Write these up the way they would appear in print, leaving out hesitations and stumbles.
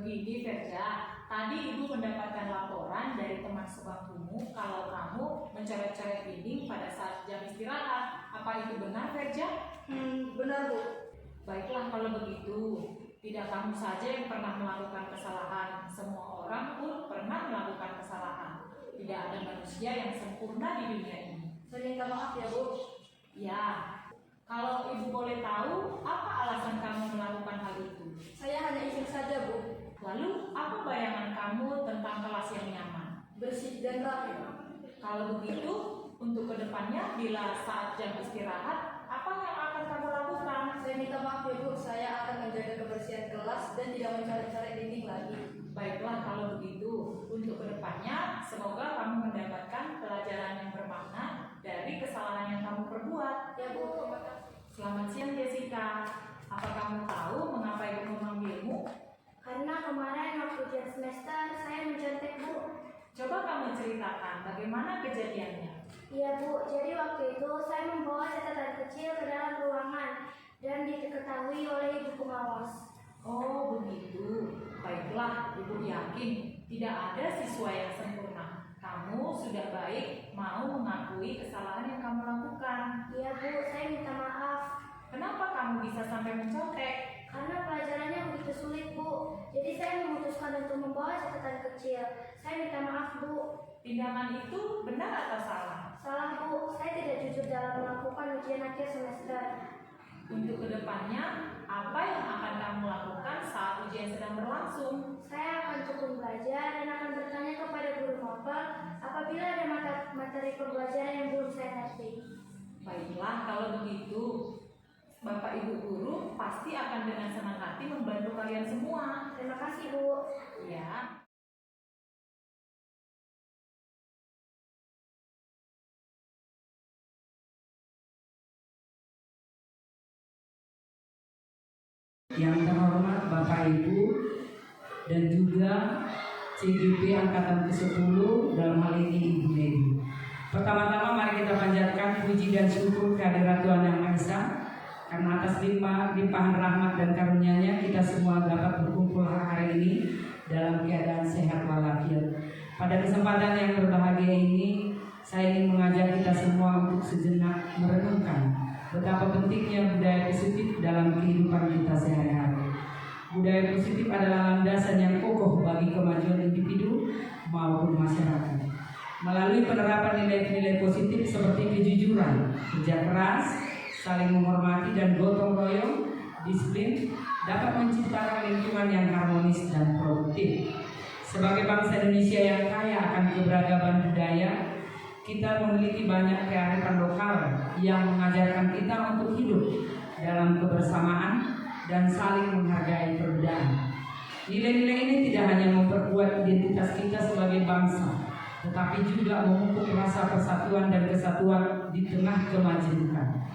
Begini Verja, tadi Ibu mendapatkan laporan dari teman sebangkumu kalau kamu mencoret-coret dinding pada saat jam istirahat. Apa itu benar Verja? Benar Bu. Baiklah kalau begitu, tidak kamu saja yang pernah melakukan kesalahan. Semua orang pun pernah melakukan kesalahan. Tidak ada manusia yang sempurna di dunia ini. Saya minta maaf ya Bu. Ya, kalau Ibu boleh tahu, apa alasan kamu melakukan hal itu? Saya hanya iseng saja Bu. Lalu, apa bayangan kamu tentang kelas yang nyaman? Bersih dan rapi. Kalau begitu, untuk kedepannya, bila saat jam istirahat, apa yang akan kamu lakukan? Saya minta maaf ya Bu. Saya akan menjaga kebersihan kelas dan tidak mencoret-coret dinding lagi. Baiklah kalau begitu, untuk kedepannya, semoga kamu mendapatkan pelajaran yang bermakna dari kesalahan yang kamu perbuat. Ya Bu, terima kasih. Selamat siang Jessica. Apa kamu tahu mengapa Ibu memanggilmu? Karena kemarin waktu ujian semester saya mencontek Bu. Coba kamu ceritakan bagaimana kejadiannya. Iya Bu, jadi waktu itu saya membawa catatan kecil ke dalam ruangan dan diketahui oleh ibu pengawas. Oh begitu. Baiklah, Ibu yakin tidak ada siswa yang sempurna. Kamu sudah baik mau mengakui kesalahan yang kamu lakukan. Iya Bu, saya minta maaf. Kenapa kamu bisa sampai mencontek? Karena pelajarannya begitu sulit Bu. Jadi saya memutuskan untuk membawa catatan kecil. Saya minta maaf Bu. Tindakan itu benar atau salah? Salah Bu, saya tidak jujur dalam melakukan ujian akhir semester. Untuk kedepannya, apa yang akan kamu lakukan saat ujian sedang berlangsung? Saya akan tekun belajar dan akan bertanya kepada guru mapel apabila ada materi pembelajaran yang belum saya ngerti. Baiklah, kalau begitu, Bapak Ibu guru pasti akan dengan senang hati membantu kalian semua. Terima kasih Bu. Ya. Yang terhormat Bapak Ibu dan juga CGP Angkatan ke-10 dalam hal ini Ibu Nedi. Pertama-tama mari kita panjatkan puji dan syukur kehadirat Tuhan Yang Maha Esa, karena atas limpahan rahmat dan karunia-Nya kita semua dapat berkumpul hari ini dalam keadaan sehat walafiat. Pada kesempatan yang berbahagia ini, saya ingin mengajak kita semua untuk sejenak merenungkan betapa pentingnya budaya positif dalam kehidupan kita sehari-hari. Budaya positif adalah landasan yang kokoh bagi kemajuan individu maupun masyarakat. Melalui penerapan nilai-nilai positif seperti kejujuran, kerja keras, saling menghormati dan gotong royong, disiplin dapat menciptakan lingkungan yang harmonis dan produktif. Sebagai bangsa Indonesia yang kaya akan keberagaman budaya, kita memiliki banyak kearifan lokal yang mengajarkan kita untuk hidup dalam kebersamaan dan saling menghargai perbedaan. Nilai-nilai ini tidak hanya memperkuat identitas kita sebagai bangsa, tetapi juga memupuk rasa persatuan dan kesatuan di tengah kemajemukan.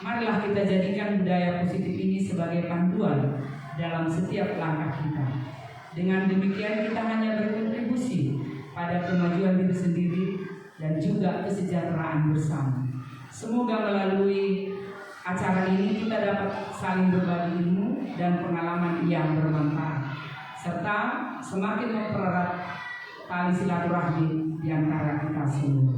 Marilah kita jadikan budaya positif ini sebagai panduan dalam setiap langkah kita. Dengan demikian kita hanya berkontribusi pada kemajuan diri sendiri dan juga kesejahteraan bersama. Semoga melalui acara ini kita dapat saling berbagi ilmu dan pengalaman yang bermanfaat, serta semakin mempererat tali silaturahmi di antara kita semua.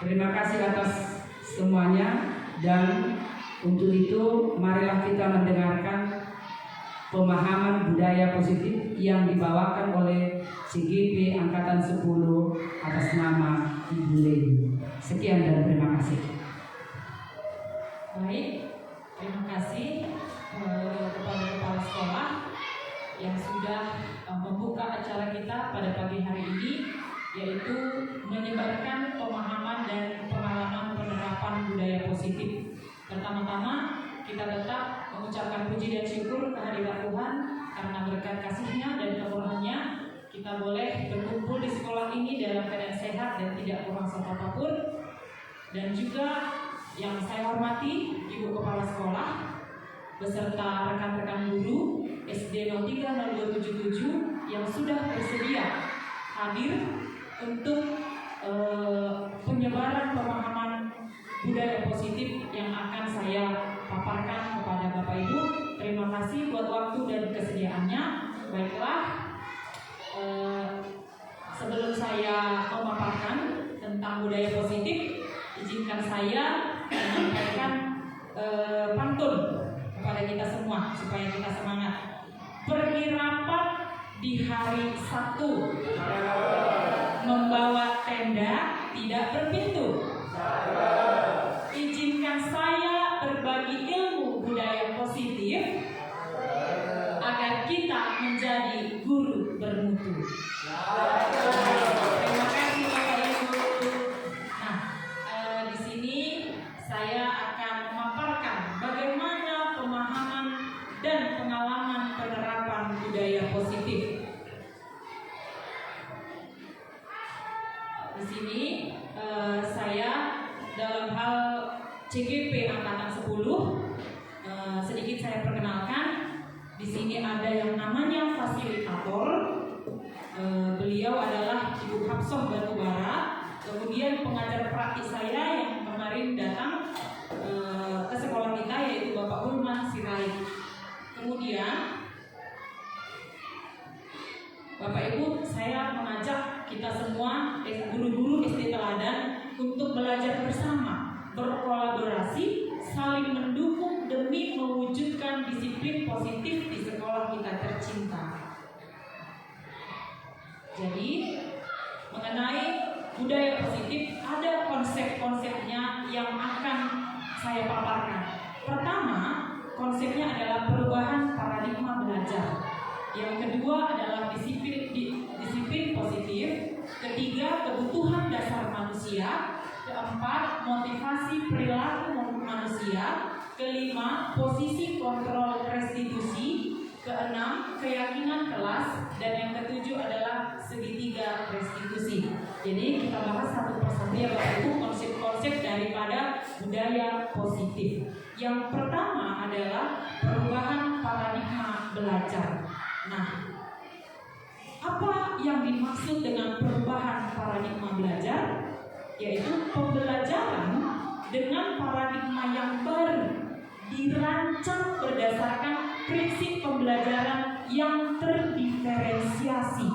Terima kasih atas semuanya, dan untuk itu marilah kita mendengarkan pemahaman budaya positif yang dibawakan oleh CGP Angkatan 10 atas nama Ibu Lady. Sekian dan terima kasih. Baik, terima kasih kepada kepala sekolah yang sudah membuka acara kita pada pagi hari ini, yaitu menyebarkan pemahaman dan pengalaman penerapan budaya positif. Pertama-tama kita tetap mengucapkan puji dan syukur kehadirat Tuhan karena berkat kasih-Nya dan kemurahan-Nya kita boleh berkumpul di sekolah ini dalam keadaan sehat dan tidak kurang satu apapun. Dan juga yang saya hormati Ibu Kepala Sekolah beserta rekan-rekan guru SD 030277 yang sudah bersedia hadir untuk penyebaran pemahaman budaya positif yang akan saya paparkan kepada Bapak Ibu. Terima kasih buat waktu dan kesediaannya. Baiklah, sebelum saya memaparkan tentang budaya positif, izinkan saya menyampaikan pantun kepada kita semua supaya kita semangat. Pergi rapat di hari Sabtu, membawa tenda tidak berpintu. Izinkan saya berbagi ilmu budaya positif agar kita menjadi guru bermutu. Terima kasih Bapak Ibu. Nah, di sini saya akan memaparkan bagaimana pemahaman dan pengalaman penerapan budaya positif. Di sini saya dalam hal CGP Angkatan 10 sedikit saya perkenalkan. Di sini ada yang namanya fasilitator. Beliau adalah Ibu Hapsoh Batubara. Kemudian pengajar praktis saya yang kemarin datang ke sekolah kita yaitu Bapak Ulman Sirait. Kemudian Bapak Ibu, saya mengajak kita semua guru-guru SD Teladan untuk belajar bersama, berkolaborasi, saling mendukung demi mewujudkan disiplin positif di sekolah kita tercinta. Jadi, mengenai budaya positif ada konsep-konsepnya yang akan saya paparkan. Pertama, konsepnya adalah perubahan paradigma belajar. Yang kedua adalah disiplin positif. Ketiga, kebutuhan dasar manusia. Keempat, motivasi perilaku manusia. Kelima, posisi kontrol restitusi. Keenam, keyakinan kelas. Dan yang ketujuh adalah segitiga restitusi. Jadi kita bahas satu persatu ya Bapak Ibu konsep-konsep daripada budaya positif. Yang pertama adalah perubahan paradigma belajar. Nah, apa yang dimaksud dengan perubahan paradigma belajar? Yaitu pembelajaran dengan paradigma yang baru, dirancang berdasarkan prinsip pembelajaran yang terdiferensiasi,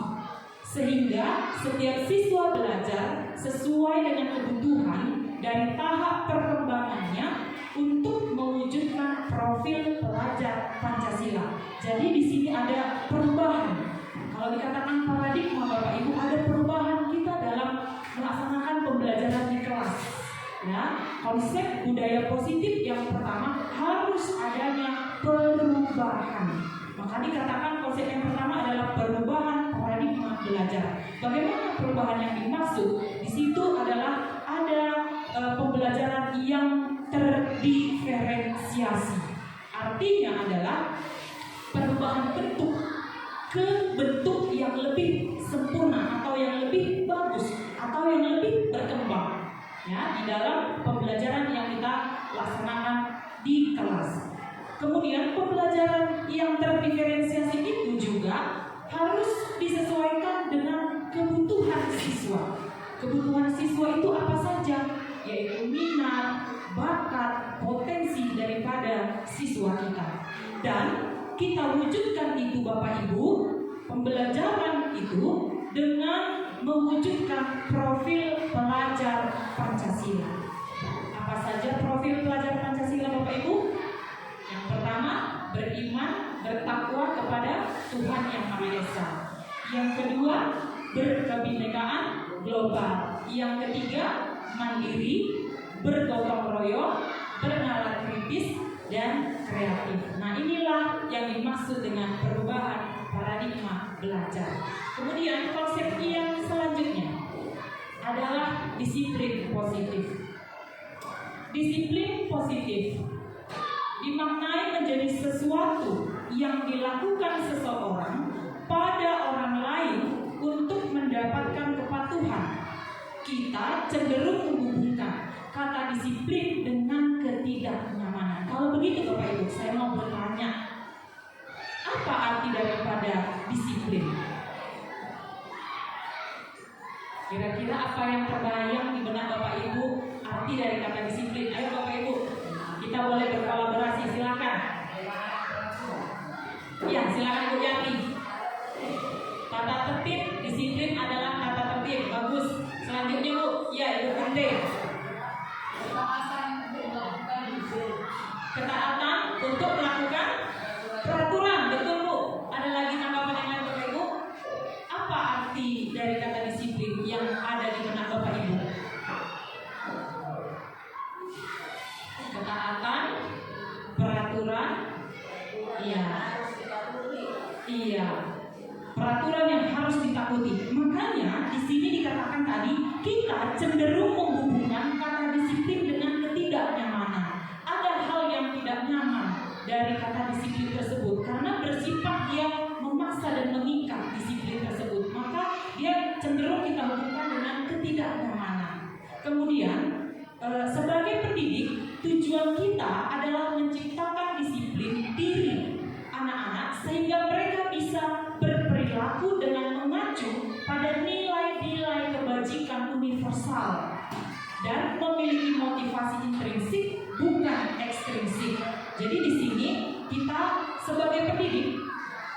sehingga setiap siswa belajar sesuai dengan kebutuhan dari tahap perkembangannya untuk mewujudkan profil pelajar Pancasila. Jadi di sini ada perubahan. Kalau dikatakan paradigma Bapak Ibu, ada perubahan kita dalam melaksanakan pembelajaran di kelas. Ya, konsep budaya positif yang pertama harus adanya perubahan. Maka dikatakan konsep yang pertama adalah perubahan paradigma belajar. Bagaimana perubahan yang dimaksud? Di situ adalah ada pembelajaran yang terdiferensiasi. Artinya adalah perubahan bentuk ke bentuk yang lebih sempurna atau yang lebih bagus atau yang lebih berkembang ya di dalam pembelajaran yang kita laksanakan di kelas. Kemudian pembelajaran yang terdiferensiasi itu juga harus disesuaikan dengan kebutuhan siswa. Kebutuhan siswa itu apa saja? Yaitu minat, bakat, potensi daripada siswa kita. Dan kita wujudkan itu Bapak Ibu, pembelajaran itu dengan mewujudkan profil pelajar Pancasila. Apa saja profil pelajar Pancasila Bapak Ibu? Yang pertama, beriman, bertakwa kepada Tuhan Yang Maha Esa. Yang kedua, berkebinekaan global. Yang ketiga, mandiri, bergotong royong, bernalar kritis, dan kreatif. Nah, inilah yang dimaksud dengan perubahan paradigma belajar. Kemudian konsep yang selanjutnya adalah disiplin positif. Disiplin positif dimaknai menjadi sesuatu yang dilakukan seseorang pada orang lain untuk mendapatkan kepatuhan. Kita cenderung menghubungkan kata disiplin dengan ketidaknyamanan. Kalau begitu Bapak Ibu, saya mau bertanya, apa arti daripada disiplin? Kira-kira apa yang terbayang di benak Bapak Ibu arti dari kata disiplin? Ayo Bapak Ibu, kita boleh berkolaborasi, silakan. Ya, silakan Bu Yati. Tata tertib, disiplin adalah tata tertib. Bagus. Selanjutnya Bu, ya Ibu Kunde. Ketaatan untuk melakukan peraturan. Betul Bu. Ada lagi tanggapan yang lain Bapak Ibu? Apa arti dari kata disiplin yang ada di benak Bapak Ibu? Ketaatan, peraturan, iya, peraturan yang harus ditakuti. Makanya di sini dikatakan tadi kita cenderung menghubungkan kata disiplin dengan ketidaknyamanan. Ada hal yang tidak nyaman dari kata disiplin tersebut karena bersifat dia memaksa dan mengikat disiplin tersebut. Maka dia cenderung kita hubungkan dengan ketidaknyamanan. Kemudian sebagai pendidik, tujuan kita adalah menciptakan disiplin diri anak-anak sehingga mereka bisa berperilaku dengan mengacu pada nilai-nilai kebajikan universal dan memiliki motivasi intrinsik bukan ekstrinsik. Jadi di sini kita sebagai pendidik,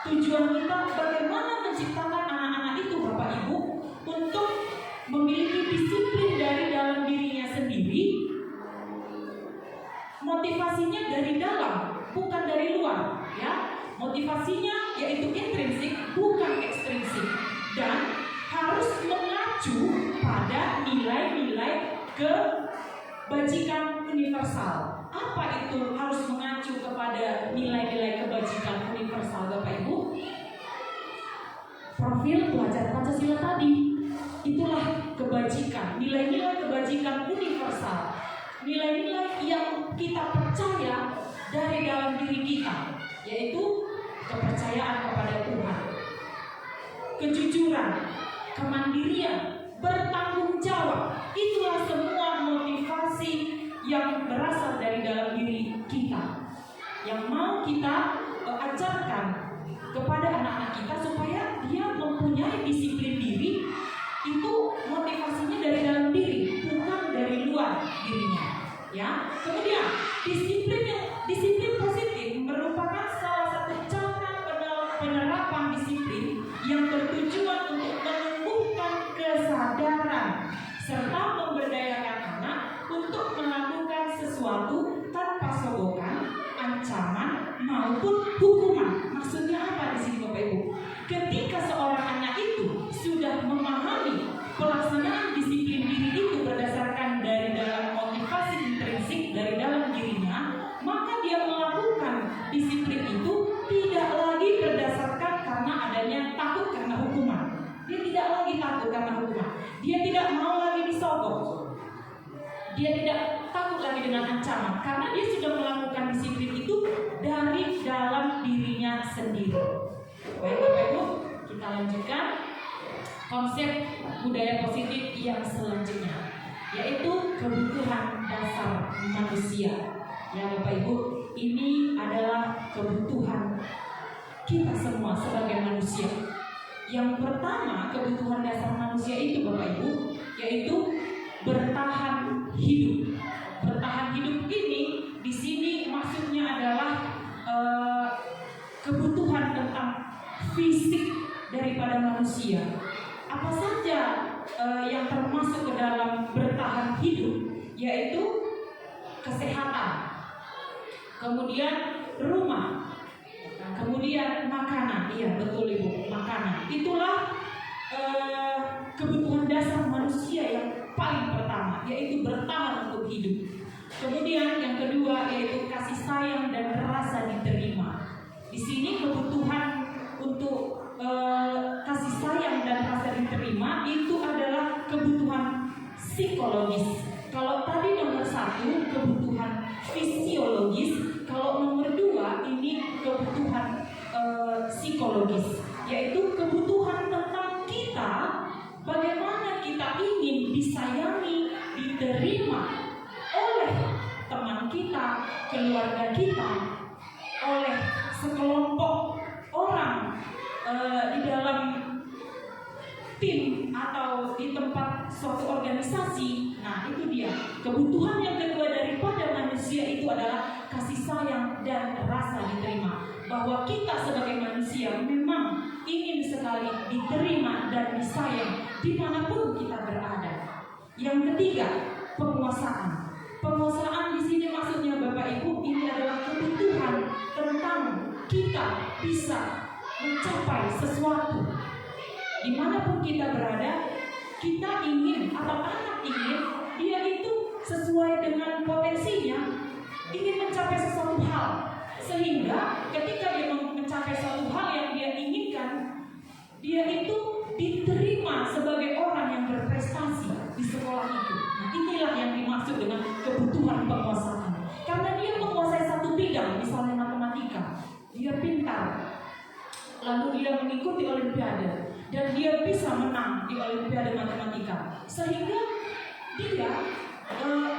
tujuan kita bagaimana menciptakan anak-anak itu Bapak Ibu untuk memiliki disiplin dari dalam dirinya sendiri. Motivasinya dari dalam, bukan dari luar, ya. Motivasinya yaitu intrinsik, bukan ekstrinsik, dan harus mengacu pada nilai-nilai kebajikan universal. Apa itu harus mengacu kepada nilai-nilai kebajikan universal, Bapak Ibu? Profil pelajar Pancasila tadi, itulah kebajikan, nilai-nilai kebajikan universal. Nilai-nilai yang kita percaya dari dalam diri kita, yaitu kepercayaan kepada Tuhan, kejujuran, kemandirian, bertanggung jawab. Itulah semua motivasi yang berasal dari dalam diri kita, yang mau kita ajarkan kepada anak-anak kita supaya dia mempunyai disiplin diri. Itu motivasinya dari dalam diri, bukan dari luar dirinya. Ya. Kemudian disiplin positif merupakan salah satu cara penerapan disiplin yang bertujuan untuk menumbuhkan kesadaran serta memberdayakan anak untuk melakukan sesuatu tanpa sogokan, ancaman maupun hukuman. Maksudnya apa di sini Bapak Ibu? Ketika seorang anak itu sudah memahami pelaksanaan disiplin diri itu berdasarkan dari dalam motivasi intrinsik dari dalam dirinya, maka dia melakukan disiplin itu tidak lagi berdasarkan karena adanya takut karena hukuman. Dia tidak lagi takut karena hukuman. Dia tidak mau lagi disogok. Dia tidak takut lagi dengan ancaman karena dia sudah melakukan disiplin itu dari dalam dirinya sendiri. Baik Bapak Ibu, kita lanjutkan konsep budaya positif yang selanjutnya, yaitu kebutuhan dasar manusia. Ya Bapak Ibu, ini adalah kebutuhan kita semua sebagai manusia. Yang pertama, kebutuhan dasar manusia itu Bapak Ibu, yaitu bertahan hidup. Bertahan hidup ini di sini maksudnya adalah kebutuhan tentang fisik daripada manusia. Apa saja yang termasuk ke dalam bertahan hidup, yaitu kesehatan, kemudian rumah, kemudian makanan. Iya betul Ibu, makanan. Itulah kebutuhan dasar manusia yang paling pertama, yaitu bertahan untuk hidup. Kemudian yang kedua yaitu kasih sayang dan rasa diterima. Di sini kebutuhan untuk kasih sayang dan rasa diterima itu adalah kebutuhan psikologis. Kalau tadi nomor 1 kebutuhan fisiologis, kalau nomor 2 ini kebutuhan psikologis, yaitu kebutuhan tentang kita, bagaimana kita ingin disayangi, diterima oleh teman kita, keluarga kita, oleh sekelompok orang di dalam tim atau di tempat suatu organisasi. Nah itu dia kebutuhan yang kedua daripada manusia, itu adalah kasih sayang dan rasa diterima. Bahwa kita sebagai manusia manusia memang ingin sekali diterima dan disayang dimanapun kita berada. Yang ketiga, penguasaan. Penguasaan di sini maksudnya Bapak Ibu, ini adalah kebutuhan tentang kita bisa mencapai sesuatu. Dimanapun kita berada, kita ingin atau anak ingin dia itu sesuai dengan potensinya, ingin mencapai sesuatu hal, sehingga ketika dia mencapai suatu hal yang dia inginkan, dia itu diterima sebagai orang yang berprestasi di sekolah itu. Nah, inilah yang dimaksud dengan kebutuhan penguasaan. Karena dia menguasai satu bidang, misalnya matematika, dia pintar, lalu dia mengikuti olimpiade dan dia bisa menang di olimpiade matematika, sehingga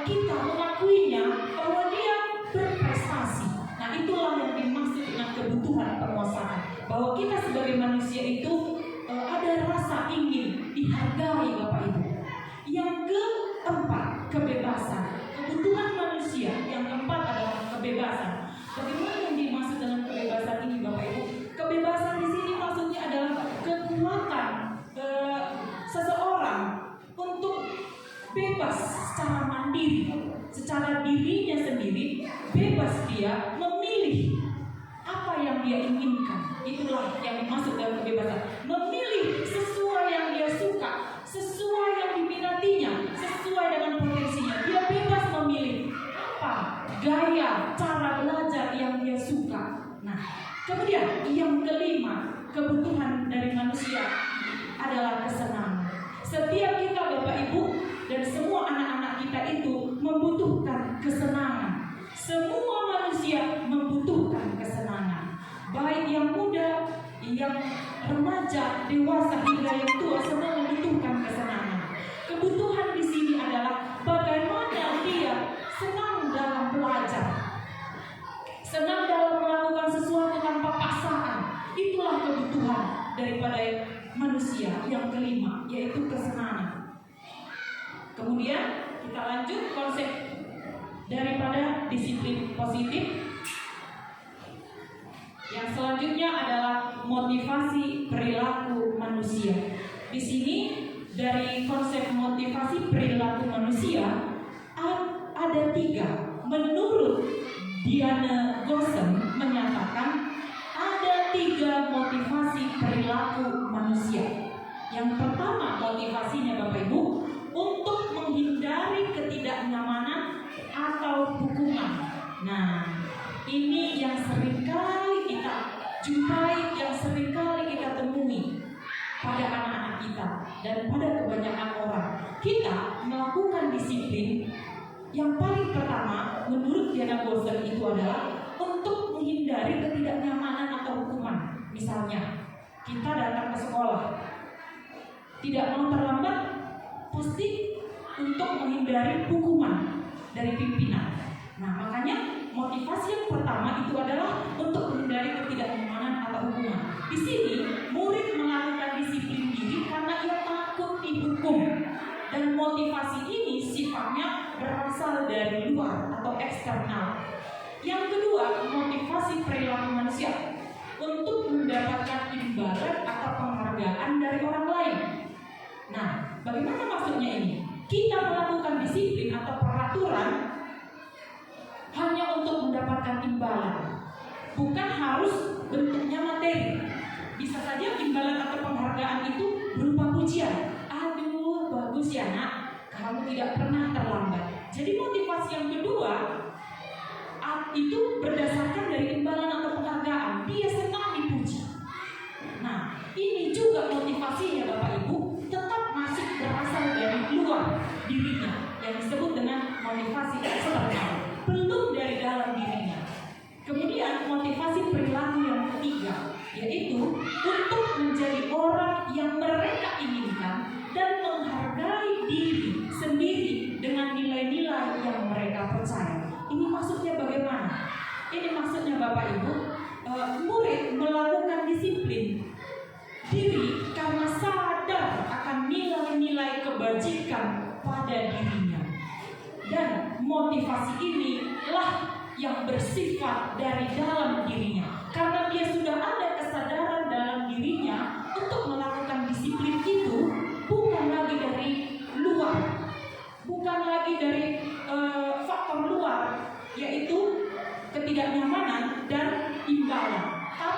kita mengakuinya bahwa dia berprestasi. Nah, itulah yang dimaksud dengan kebutuhan penguasaan, bahwa kita sebagai manusia itu ada rasa ingin dihargai, Bapak Ibu. Yang keempat, kebebasan. Kebutuhan manusia yang keempat adalah kebebasan. Bagaimana yang dimaksud dengan kebebasan ini, Bapak Ibu? Kebebasan di sini maksudnya adalah kekuatan seseorang untuk bebas secara mandiri, secara dirinya sendiri, bebas dia memilih apa yang dia inginkan. Itulah yang dimaksud dengan kebebasan. Memilih sesuai yang dia suka, sesuai yang diminatinya, sesuai dengan potensinya. Dia bebas memilih apa gaya, cara belajar yang dia suka. Nah, kemudian yang kelima, kebutuhan dari manusia adalah kesenangan. Setiap kita, Bapak Ibu, dan semua anak-anak kita itu membutuhkan kesenangan. Semua manusia membutuhkan kesenangan. Baik yang muda, yang remaja, dewasa hingga yang tua, semua membutuhkan kesenangan. Kebutuhan di sini adalah bagaimana dia senang dalam belajar, senang dalam melakukan sesuatu tanpa paksaan. Itulah kebutuhan daripada manusia yang kelima, yaitu kesenangan. Kemudian kita lanjut konsep daripada disiplin positif. Yang selanjutnya adalah motivasi perilaku manusia. Di sini dari konsep motivasi perilaku manusia ada 3. Menurut Diana Gosen menyatakan ada 3 motivasi perilaku manusia. Yang pertama motivasinya, Bapak Ibu, untuk menghindari ketidaknyamanan atau hukuman. Nah, ini yang seringkali kita jumpai, yang seringkali kita temui pada anak-anak kita dan pada kebanyakan orang. Kita melakukan disiplin yang paling pertama menurut Diana Gosen itu adalah untuk menghindari ketidaknyamanan atau hukuman. Misalnya, kita datang ke sekolah, tidak mau terlambat, pasti untuk menghindari hukuman dari pimpinan. Nah, makanya motivasi yang pertama itu adalah untuk menghindari ketidaknyamanan atau hukuman. Di sini murid melakukan disiplin diri karena ia takut dihukum, dan motivasi ini sifatnya berasal dari luar atau eksternal. Yang kedua, motivasi perilaku manusia untuk mendapatkan imbalan atau penghargaan dari orang lain. Nah, bagaimana maksudnya ini? Kita melakukan disiplin atau peraturan hanya untuk mendapatkan imbalan, bukan harus bentuknya materi. Bisa saja imbalan atau penghargaan itu berupa pujian. Aduh, bagus ya nak, kamu tidak pernah terlambat. Jadi motivasi yang kedua itu berdasarkan dari imbalan atau penghargaan. Dia senang dipuji. Nah, ini juga motivasinya, Bapak Ibu, tetap masih berasal dari luar dirinya, yang disebut dengan motivasi eksternal, belum dari dalam dirinya. Kemudian motivasi perilaku yang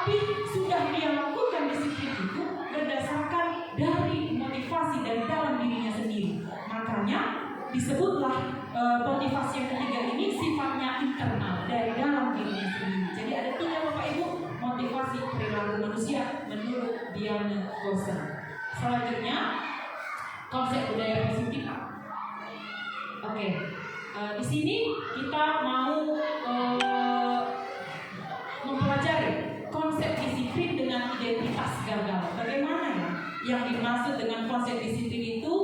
Tapi sudah dia lakukan disiplin itu berdasarkan dari motivasi dari dalam dirinya sendiri. Makanya disebutlah motivasi yang ketiga ini sifatnya internal dari dalam dirinya sendiri. Jadi ada 3 Bapak Ibu motivasi perilaku manusia menurut Diane Gosser. Selanjutnya konsep budaya positif. Oke, di sini kita mau mempelajari konsep disiplin dengan identitas gagal. Bagaimana ya yang dimaksud dengan konsep disiplin itu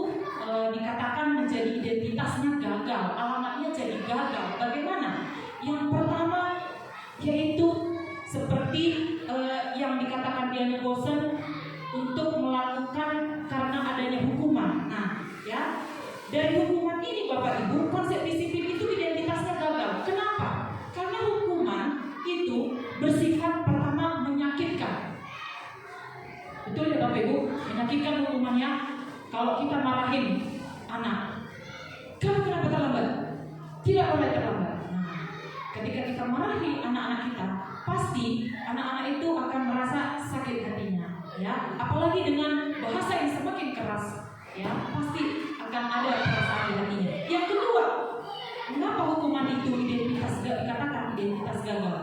dikatakan menjadi identitasnya gagal, alamatnya jadi gagal. Bagaimana? Yang pertama yaitu seperti yang dikatakan Diane Gosser untuk melakukan karena adanya hukuman. Nah, ya dari hukuman ini Bapak Ibu, konsep disiplin itu identitasnya gagal. Kenapa? Karena hukuman itu bersifat pertama menyakitkan. Betul ya Bapak Ibu? Menyakitkan hukumannya. Kalau kita marahin anak, kamu kenapa terlambat? Tidak boleh terlambat. Nah, ketika kita marahi anak-anak kita, pasti anak-anak itu akan merasa sakit hatinya, ya. Apalagi dengan bahasa yang semakin keras, ya, pasti akan ada perasaan di hatinya. Yang kedua, mengapa hukuman itu dikatakan identitas gagal?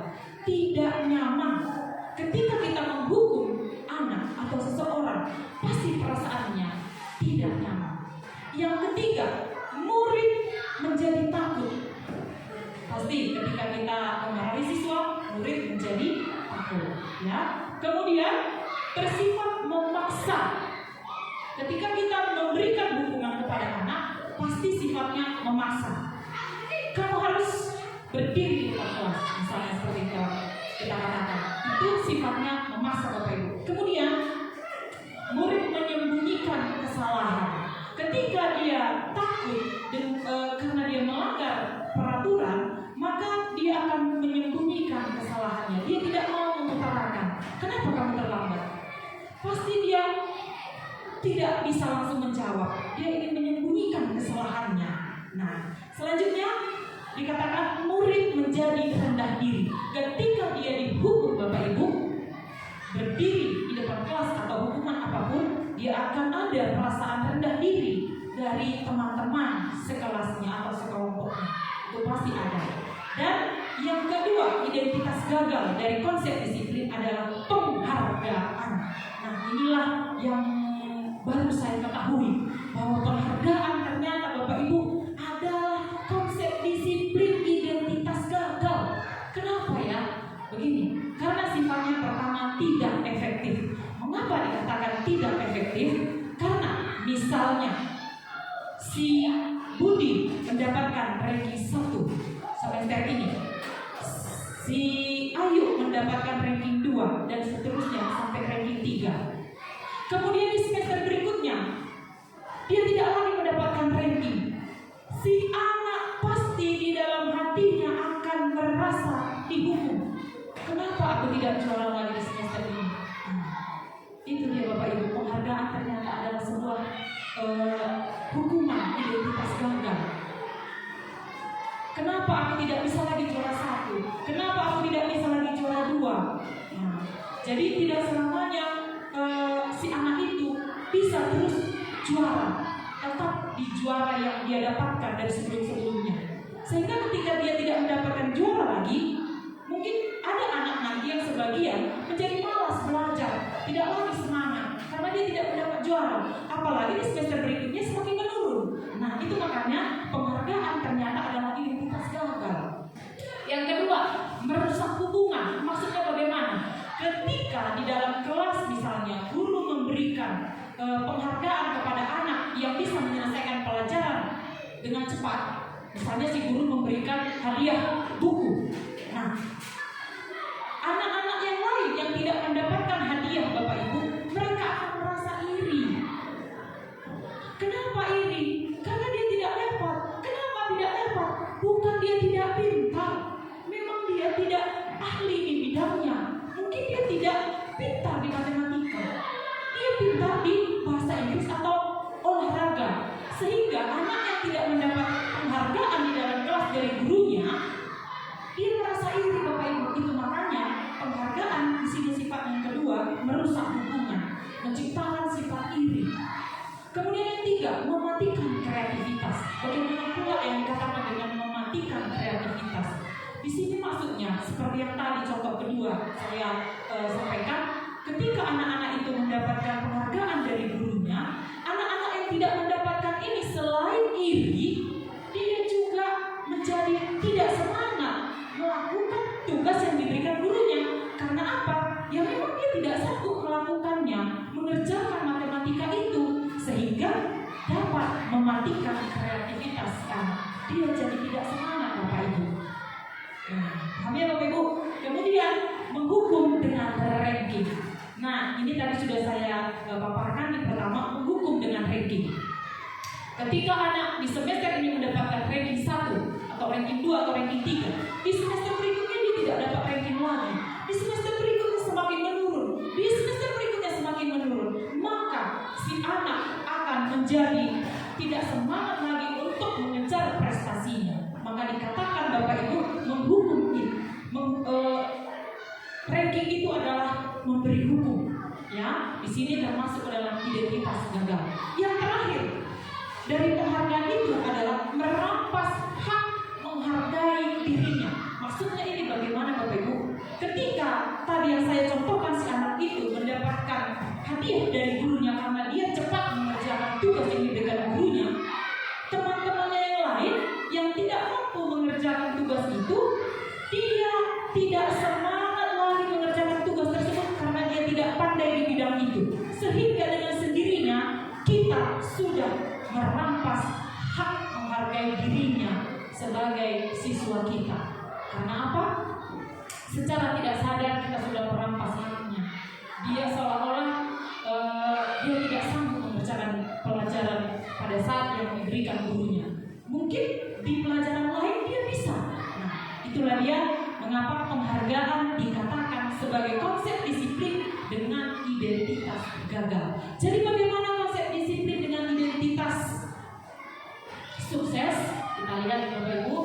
Tidak nyaman. Ketika kita menghukum anak atau seseorang, pasti perasaannya tidak nyaman. Yang ketiga, murid menjadi takut. Pasti ketika kita memarahi siswa, murid menjadi takut, ya. Kemudian bersifat memaksa. Ketika kita memberikan hukuman kepada anak, pasti sifatnya memaksa. Kamu harus berdiri di depan kelas, misalnya seperti itu kita katakan. Itu sifatnya memaksa Bapak Ibu. Kemudian murid menyembunyikan kesalahan. Ketika dia takut karena dia melanggar peraturan, maka dia akan menyembunyikan kesalahannya. Dia tidak mau mengutarakan. Kenapa kamu terlambat? Pasti dia tidak bisa langsung menjawab. Dia ingin menyembunyikan kesalahannya. Nah, selanjutnya dikatakan murid menjadi rendah diri. Ketika dia dihukum Bapak Ibu, berdiri di depan kelas atau hukuman apapun, dia akan ada perasaan rendah diri dari teman-teman sekelasnya atau sekelompoknya. Itu pasti ada. Dan yang kedua, identitas gagal dari konsep disiplin adalah penghargaan. Nah, inilah yang baru saya ketahui, bahwa penghargaan ternyata Bapak Ibu adalah konsep disiplin identitas gagal. Kenapa ya? Begini, karena sifatnya pertama tidak efektif. Mengapa dikatakan tidak efektif? Karena misalnya si Budi mendapatkan ranking 1 semester ini, si Ayu mendapatkan ranking 2 dan seterusnya sampai ranking 3. Kemudian di semester berikutnya dia tidak lagi mendapatkan ranking. Si anak pasti di dalam hatinya akan merasa dihukum. Kenapa aku tidak juara lagi di semester ini? Itu dia Bapak Ibu, penghargaan ternyata adalah sebuah hukuman identitas gagal. Kenapa aku tidak bisa lagi juara 1? Kenapa aku tidak bisa lagi juara 2? Nah, jadi tidak selamanya si anak itu bisa terus juara, tetap di juara yang dia dapatkan dari sebelum-sebelumnya. Sehingga ketika dia tidak mendapatkan juara lagi, mungkin ada anak nanti yang sebagian menjadi malas belajar, tidak lagi semangat karena dia tidak mendapat juara. Apalagi di semester berikutnya semakin menurun. Nah, itu makanya penghargaan ternyata adalah identitas gagal. Yang kedua, merusak hubungan. Maksudnya bagaimana? Ketika di dalam kelas misalnya guru memberikan penghargaan kepada anak yang bisa menyelesaikan pelajaran dengan cepat. Misalnya si guru memberikan hadiah buku. Nah, anak-anak yang lain yang tidak mendapatkan hadiah Bapak Ibu, mereka akan merasa iri. Kenapa iri? Karena dia tidak dapat. Kenapa tidak dapat? Bukan dia tidak pintar, memang dia tidak ahli di bidangnya. Mungkin dia tidak pintar di matematika, dia pintar di bahasa Inggris atau olahraga. Sehingga anak yang tidak mendapat penghargaan di dalam kelas dari gurunya, dia merasa iri Bapak Ibu. Itu makanya penghargaan di sini seperti yang tadi contoh kedua saya sampaikan, ketika anak-anak itu mendapatkan penghargaan dari gurunya, anak-anak yang tidak mendapatkan ini selain iri, dia juga menjadi tidak semangat melakukan tugas yang diberikan gurunya. Karena apa? Ya memang dia tidak sanggup melakukannya, mengerjakan matematika itu, sehingga dapat mematikan kreativitas anak. Dia jadi tidak semangat, Bapak Ibu. Paham ya Bapak Ibu? Kemudian menghukum dengan ranking. Nah, ini tadi sudah saya paparkan di pertama, menghukum dengan ranking. Ketika anak di semester ini mendapatkan ranking 1 atau ranking 2 atau ranking 3, di semester berikutnya dia tidak dapat ranking lagi. Di semester berikutnya semakin menurun, di semester berikutnya semakin menurun, maka si anak akan menjadi tidak semangat lagi untuk mengejar prestasinya. Maka dikatakan Bapak Ibu menghukum itu. Ranking itu adalah memberi hukum. Ya, di sini termasuk dalam identitas gagal. Yang terakhir dari penghargaan itu adalah merampas hak menghargai dirinya. Maksudnya ini bagaimana Bapak Ibu? Ketika tadi yang saya contohkan si anak itu mendapatkan hadiah dari gurunya karena dia cepat mengerjakan tugas yang diberikan gurunya, teman-temannya yang lain yang tidak mampu mengerjakan tugas itu, dia tidak semangat lagi mengerjakan tugas tersebut karena dia tidak pandai di bidang itu. Sehingga dengan sendirinya kita sudah merampas hak menghargai dirinya sebagai siswa kita. Karena apa? Secara tidak sadar kita sudah merampas haknya. Dia seolah-olah dia tidak sanggup mengerjakan pelajaran pada saat yang diberikan gurunya. Mungkin di pelajaran lain dia bisa. Nah, itulah dia mengapa penghargaan dikatakan sebagai konsep disiplin dengan identitas gagal. Jadi bagaimana konsep disiplin dengan identitas sukses? Kita lihat Bapak Ibu,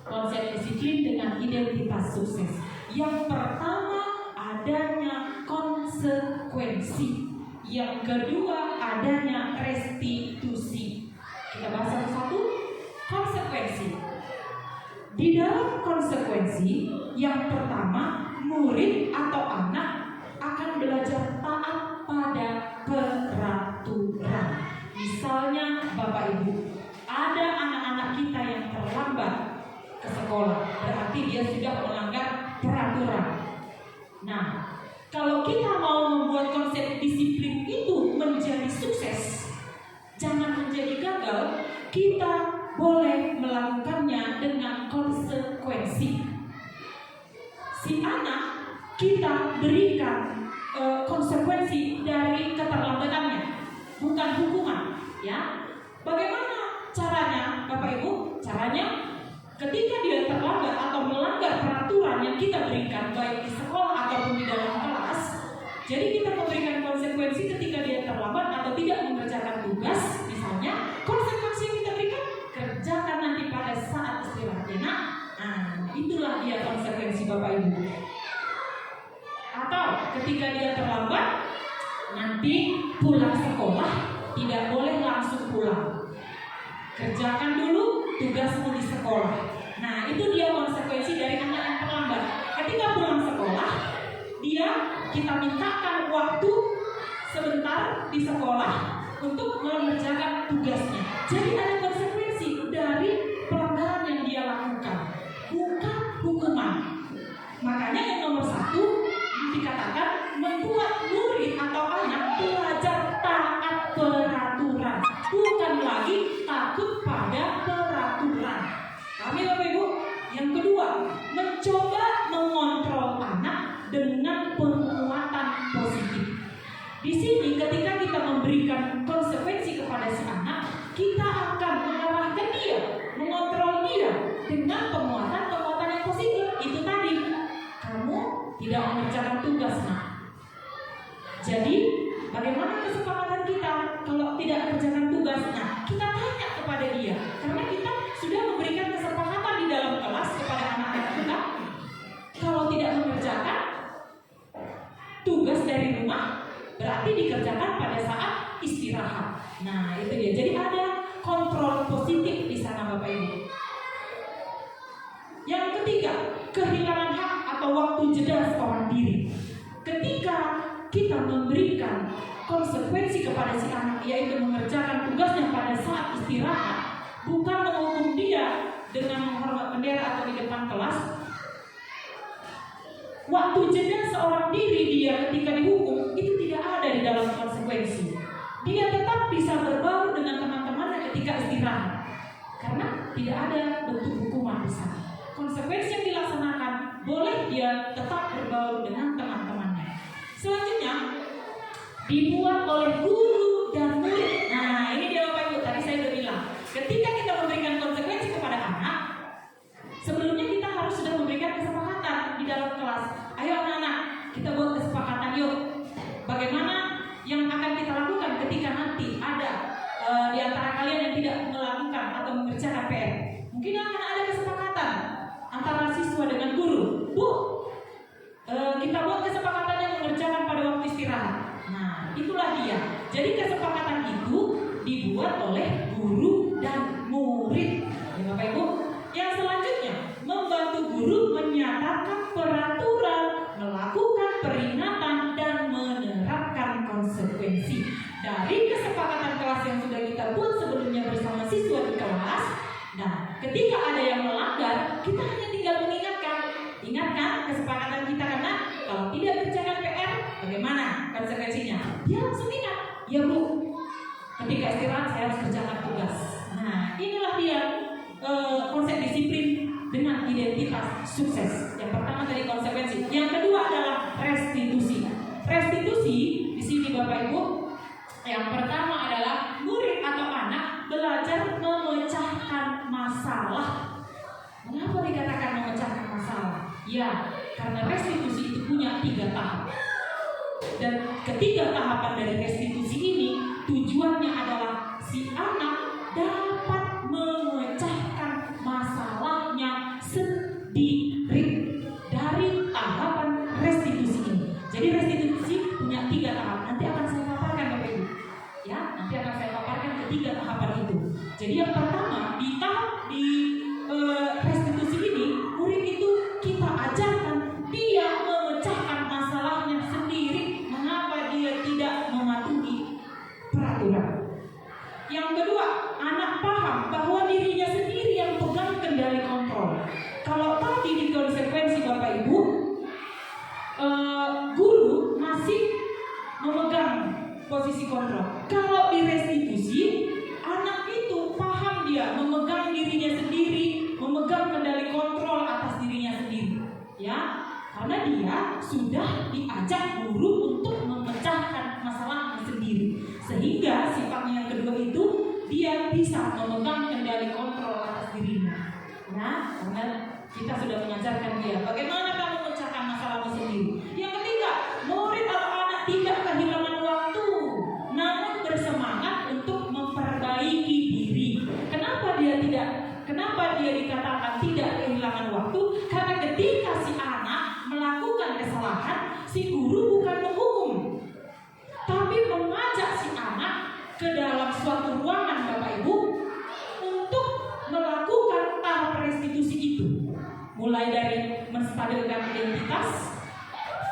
konsep disiplin dengan identitas sukses. Yang pertama adanya konsekuensi. Yang kedua adanya restitusi. Kita bahas satu-satu. Konsekuensi. Di dalam konsekuensi, yang pertama, murid atau anak akan belajar taat pada peraturan. Misalnya Bapak Ibu, ada anak-anak kita yang terlambat ke sekolah, berarti dia sudah melanggar peraturan. Nah, kalau kita mau membuat konsep disiplin itu menjadi sukses, jangan menjadi gagal, kita boleh melakukannya dengan konsekuensi. Si anak kita berikan konsekuensi dari keterlambatannya, bukan hukuman, ya. Bagaimana caranya, Bapak Ibu? Caranya ketika dia terlambat atau melanggar peraturan yang kita berikan baik di sekolah ataupun di dalam kelas, jadi kita memberikan konsekuensi ketika dia terlambat atau tidak mengerjakan tugas. Misalnya konsekuensi yang kita berikan, kerjakan nanti pada saat istirahatnya. Nah, itulah dia konsekuensi Bapak Ibu. Atau ketika dia terlambat, nanti pulang sekolah tidak boleh langsung pulang. Kerjakan dulu tugasmu di sekolah. Nah, itu dia konsekuensi dari anak yang terlambat. Ketika pulang sekolah, kita mintakan waktu sebentar di sekolah untuk mengerjakan tugasnya. Jadi ada konsekuensi dari pelanggaran yang dia lakukan, bukan hukuman. Makanya yang nomor 1 dikatakan membuat murid atau anak belajar taat peraturan, bukan lagi takut pada peraturan. Kami Bapak Ibu. Yang kedua, mencoba mengontrol anak dengan penguatan positif. Di sini ketika kita memberikan konsekuensi kepada si anak, kita akan mengarahkan dia, mengontrol dia dengan penguatan yang positif. Itu tadi, kamu tidak mengerjakan tugas, nak. Jadi, bagaimana kesepakatan kita kalau tidak mengerjakan tugas? Nah, kita tanya kepada dia, karena kita sudah memberikan kesepakatan di dalam kelas kepada anak-anak kita. Kalau tidak mengerjakan tugas dari rumah, berarti dikerjakan pada saat istirahat. Nah, itu dia. Jadi ada kontrol positif di sana Bapak Ibu. Yang ketiga, kehilangan hak ketika kita memberikan konsekuensi kepada si anak, yaitu mengerjakan tugasnya pada saat istirahat, bukan menghukum dia dengan menghormat bendera atau di depan kelas. Waktu jeda seorang diri dia ketika dihukum itu tidak ada di dalam konsekuensi. Dia tetap bisa berbaur dengan teman-temannya ketika istirahat, karena tidak ada bentuk hukuman di sana. Konsekuensi yang dilaksanakan, boleh dia tetap berbaur dengan teman-temannya. Selanjutnya, dibuat oleh guru dan murid. Nah, ini dia Bapak Ibu, tadi saya sudah bilang, ketika kita memberikan konsekuensi kepada anak, sebelumnya kita harus sudah memberikan kesepakatan di dalam kelas. Ayo anak-anak, kita buat kesepakatan yuk. Bagaimana yang akan kita lakukan ketika nanti ada di antara kalian yang tidak melakukan atau mengerjakan PR. Mungkin akan ada kesepakatan antara siswa dengan guru. Bu, kita buat kesepakatan yang mengerjakan pada waktu istirahat. Nah, itulah dia. Jadi kesepakatan itu dibuat oleh guru dan murid. Ya, Bapak Ibu. Yang selanjutnya, membantu guru menyatakan peraturan, melakukan peringatan, dan menerapkan konsekuensi. Dari kesepakatan kelas yang sudah kita buat sebelumnya bersama siswa di kelas, nah, ketika ada yang melanggar, kita hanya tinggal mengingatkan. Ingatkan kesepakatan kita, karena kalau tidak kerjakan PR, bagaimana konsekuensinya? Dia langsung ingat, ya Bu, ketika istirahat saya harus kerjakan tugas. Nah, inilah dia konsep disiplin dengan identitas sukses. Yang pertama tadi konsekuensi. Yang kedua adalah restitusi. Restitusi di sini Bapak Ibu, yang pertama adalah murid atau anak belajar memecahkan masalah. Mengapa dikatakan memecahkan masalah? Ya, karena restitusi itu punya 3 tahap. Dan ketiga tahapan dari restitusi ini tujuannya adalah si anak dapat memecahkan masalahnya sendiri dari tahapan restitusi ini. Jadi restitusi punya 3 tahap. Nanti akan saya paparkan Bapak Ibu. Ya, nanti akan saya paparkan ketiga tahapan itu. Jadi yang pertama di tahap restitusi ini, murid itu kita ajarkan dia memecahkan masalahnya sendiri. Mengapa dia tidak mematuhi peraturan? Yang kedua, anak paham bahwa dirinya sendiri yang pegang kendali kontrol. Kalau tadi di konsekuensi Bapak Ibu, guru masih memegang posisi kontrol. Kalau di restitusi, anak itu paham dia memegang dirinya sendiri, memegang kendali kontrol atas dirinya sendiri. Ya, karena dia sudah diajak guru untuk memecahkan masalahnya sendiri. Sehingga sifatnya yang kedua itu dia bisa memegang kendali kontrol atas dirinya. Nah, karena kita sudah mengajarkan dia bagaimana kamu memecahkan masalahmu sendiri. Yang ketiga, murid atau anak tidak kehilangan waktu, namun bersemangat untuk memperbaiki diri. Kenapa dia dikatakan tidak kehilangan waktu? Karena ketika si anak melakukan kesalahan, si guru bukan menghukum, tapi mengajak si anak ke dalam suatu ruangan Bapak Ibu untuk melakukan tahap restitusi itu. Mulai dari menstabilkan identitas,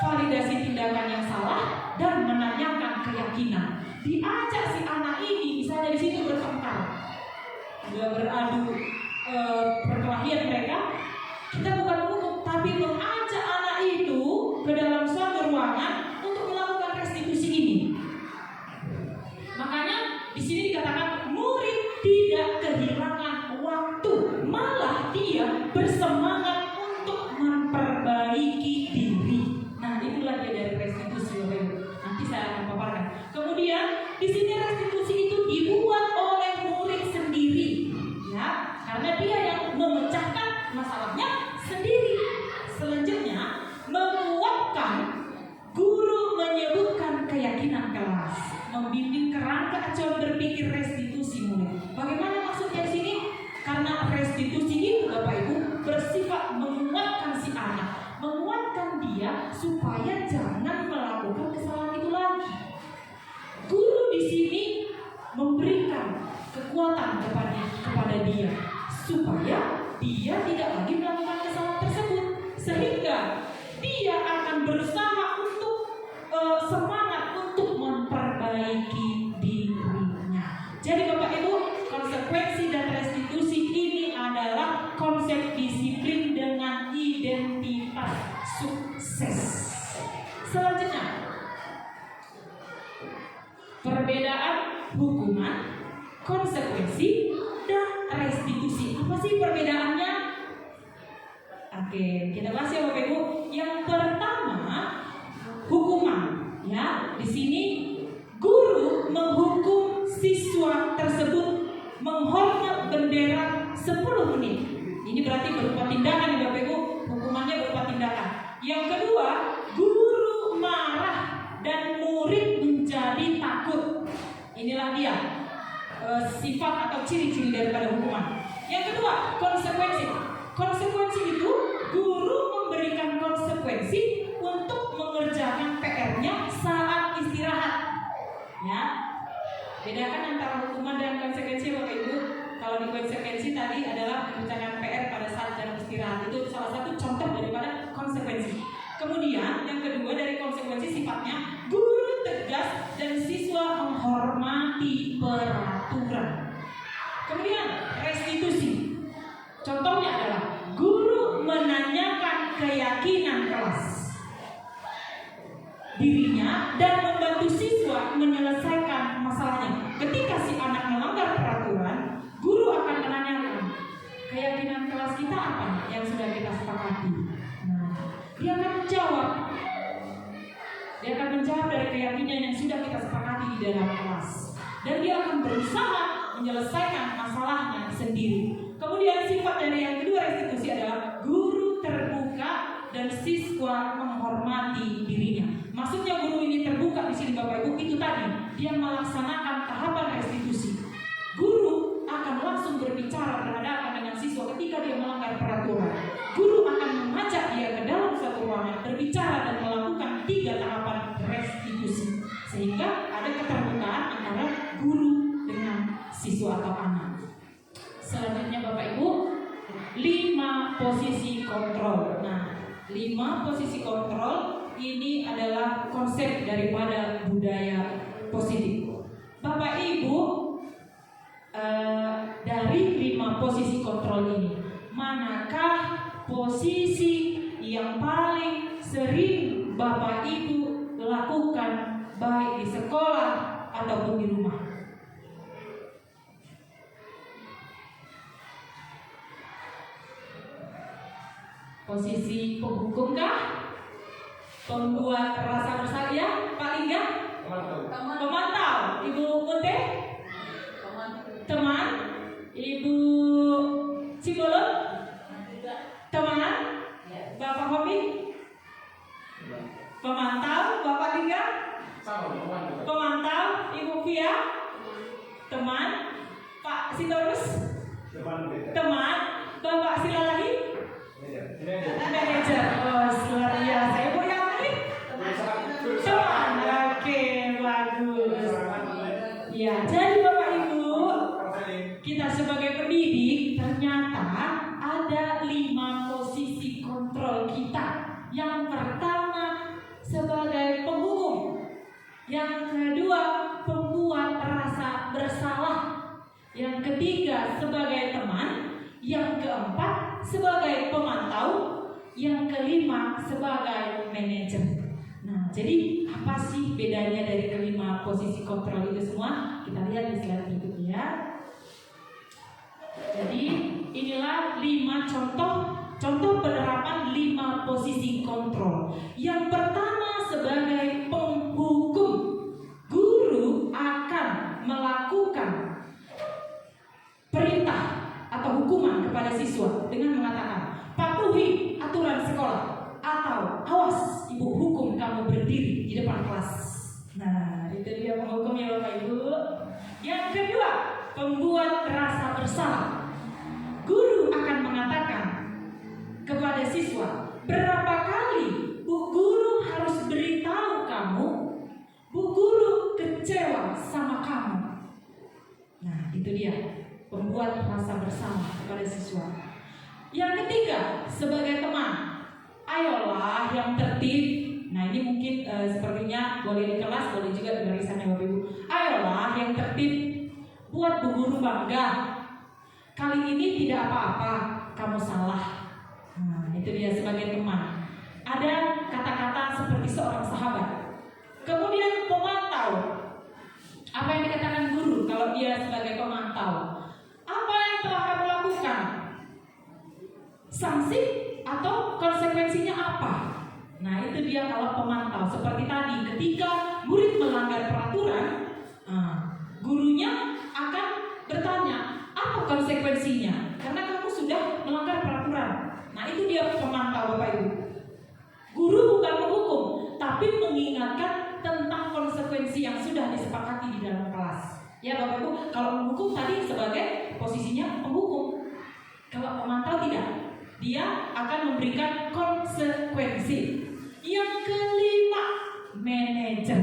validasi tindakan yang salah, dan menanyakan keyakinan. Diajak si anak ini, misalnya di situ bertengkar, beradu perkelahian mereka, kita bukan menghukum, tapi mengajak anak itu ke dalam suatu ruangan untuk melakukan restitusi ini. Makanya di sini dikatakan murid tidak kehilangan waktu, malah dia bersemangat untuk memperbaiki diri. Nah, itulah dia dari restitusi. Nanti saya akan paparkan. Kemudian di sini restitusi itu dibuat oleh murid sendiri, ya, karena dia yang memecahkan masalahnya sendiri. Selanjutnya, menguatkan guru menyebutkan keyakinan kelas, membimbing kerangka acuan berpikir restitusi murid. Bagaimana maksudnya di sini? Karena restitusi itu Bapak Ibu bersifat menguatkan si anak, menguatkan dia supaya jangan melakukan kesalahan itu lagi. Guru di sini memberikan kekuatan kepada dia supaya dia tidak lagi melakukan kesalahan tersebut, sehingga dia akan berusaha untuk Perbedaan hukuman, konsekuensi, dan restitusi. Apa sih perbedaannya? Oke, kita bahas ya Bapak Ibu. Yang pertama, hukuman. Ya, di sini guru menghukum siswa tersebut menghormat bendera 10 menit. Ini berarti berupa tindakan ya Bapak Ibu. Hukumannya berupa tindakan. Yang kedua, guru marah dan murid menjadi takut. Inilah dia sifat atau ciri-ciri daripada hukuman. Yang kedua, konsekuensi. Konsekuensi itu guru memberikan konsekuensi untuk mengerjakan PR-nya saat istirahat. Ya, bedakan antara hukuman dan konsekuensi Bapak Ibu. Kalau di konsekuensi tadi adalah mengerjakan PR pada saat jam istirahat, itu salah satu contoh daripada konsekuensi. Kemudian yang kedua dari konsekuensi sifatnya guru tegas dan siswa menghormati peraturan. Kemudian restitusi. Contohnya adalah guru menanyakan keyakinan kelas dirinya dan membantu siswa menyelesaikan masalahnya. Ketika si anak melanggar peraturan, guru akan menanyakan keyakinan kelas kita apa yang sudah kita sepakati. Nah, dia akan menjawab. Dia akan menjawab dari keyakinan yang sudah kita sepakati di dalam kelas. Dan dia akan berusaha menyelesaikan masalahnya sendiri. Kemudian sifat dari yang kedua restitusi adalah guru terbuka dan siswa menghormati dirinya. Maksudnya guru ini terbuka di sini Bapak Ibu itu tadi dia melaksanakan tahapan restitusi. Guru akan langsung berbicara berhadapan dengan siswa ketika dia melanggar peraturan. Guru akan mengajak dia ke dalam satu ruangan berbicara dan melakukan 3 tahapan restitusi sehingga ada keterbukaan antara guru dengan siswa atau anak. Selanjutnya Bapak Ibu, 5 posisi kontrol. Nah, 5 posisi kontrol ini adalah konsep daripada budaya positif. Bapak Ibu, dari 5 posisi kontrol ini, manakah posisi yang paling sering Bapak Ibu lakukan baik di sekolah ataupun di rumah? Posisi penghukum kah? Pembuat rasa bersalah ya? Paling enggak? Pemantau. Ibu Putih? Teman? Ibu psikolog? Teman? Bapak Hobi? Pemantau? Bapak Liga? Pemantau? Ibu Fia? Teman? Pak Sitorus? Teman? Bapak Silalahi? Manajer. Oh, luar biasa. Ibu yang lain? Teman. Oke, bagus. Ya, jadi Bapak Ibu, kita sebagai pendidik ternyata ada 5 posisi kontrol kita. Yang pertama sebagai penghukum, yang kedua pembuat rasa bersalah, yang ketiga sebagai teman, yang keempat sebagai pemantau, yang kelima sebagai manajer. Nah, jadi apa sih bedanya dari kelima posisi kontrol itu semua? Kita lihat di slide berikutnya. Jadi inilah 5 contoh penerapan 5 posisi kontrol. Yang pertama sebagai penghukum, guru akan melakukan perintah atau hukuman kepada siswa dengan mengatakan patuhi aturan sekolah atau awas ibu hukum kamu berdiri di depan kelas. Nah, itu dia penghukum ya Bapak Ibu. Yang kedua, pembuat rasa bersalah. Guru akan mengatakan kepada siswa, berapa kali Bu Guru harus beritahu kamu, Bu Guru kecewa sama kamu. Nah, itu dia pembuat rasa bersalah kepada siswa. Yang ketiga, sebagai teman, ayolah yang tertib. Nah, ini mungkin sepertinya boleh di kelas, boleh juga di barisan ya Bapak Ibu. Ayolah yang tertib, buat Bu Guru bangga. Kali ini tidak apa-apa, kamu salah. Nah, itu dia sebagai teman. Ada kata-kata seperti seorang sahabat. Kemudian pemantau. kalau dia sebagai pemantau. Apa yang telah kamu lakukan? Sanksi atau konsekuensinya apa? Nah, itu dia kalau pemantau. Seperti tadi, ketika murid melanggar peraturan, gurunya akan bertanya, apa konsekuensinya? Karena kamu sudah melanggar peraturan. Nah, itu dia pemantau, Bapak Ibu. Guru bukan menghukum, tapi mengingatkan tentang konsekuensi yang sudah disepakati di dalam kelas. Ya Bapak Ibu, kalau menghukum tadi sebagai posisinya penghukum. Kalau pemantau tidak, dia akan memberikan konsekuensi. Yang kelima, manajer.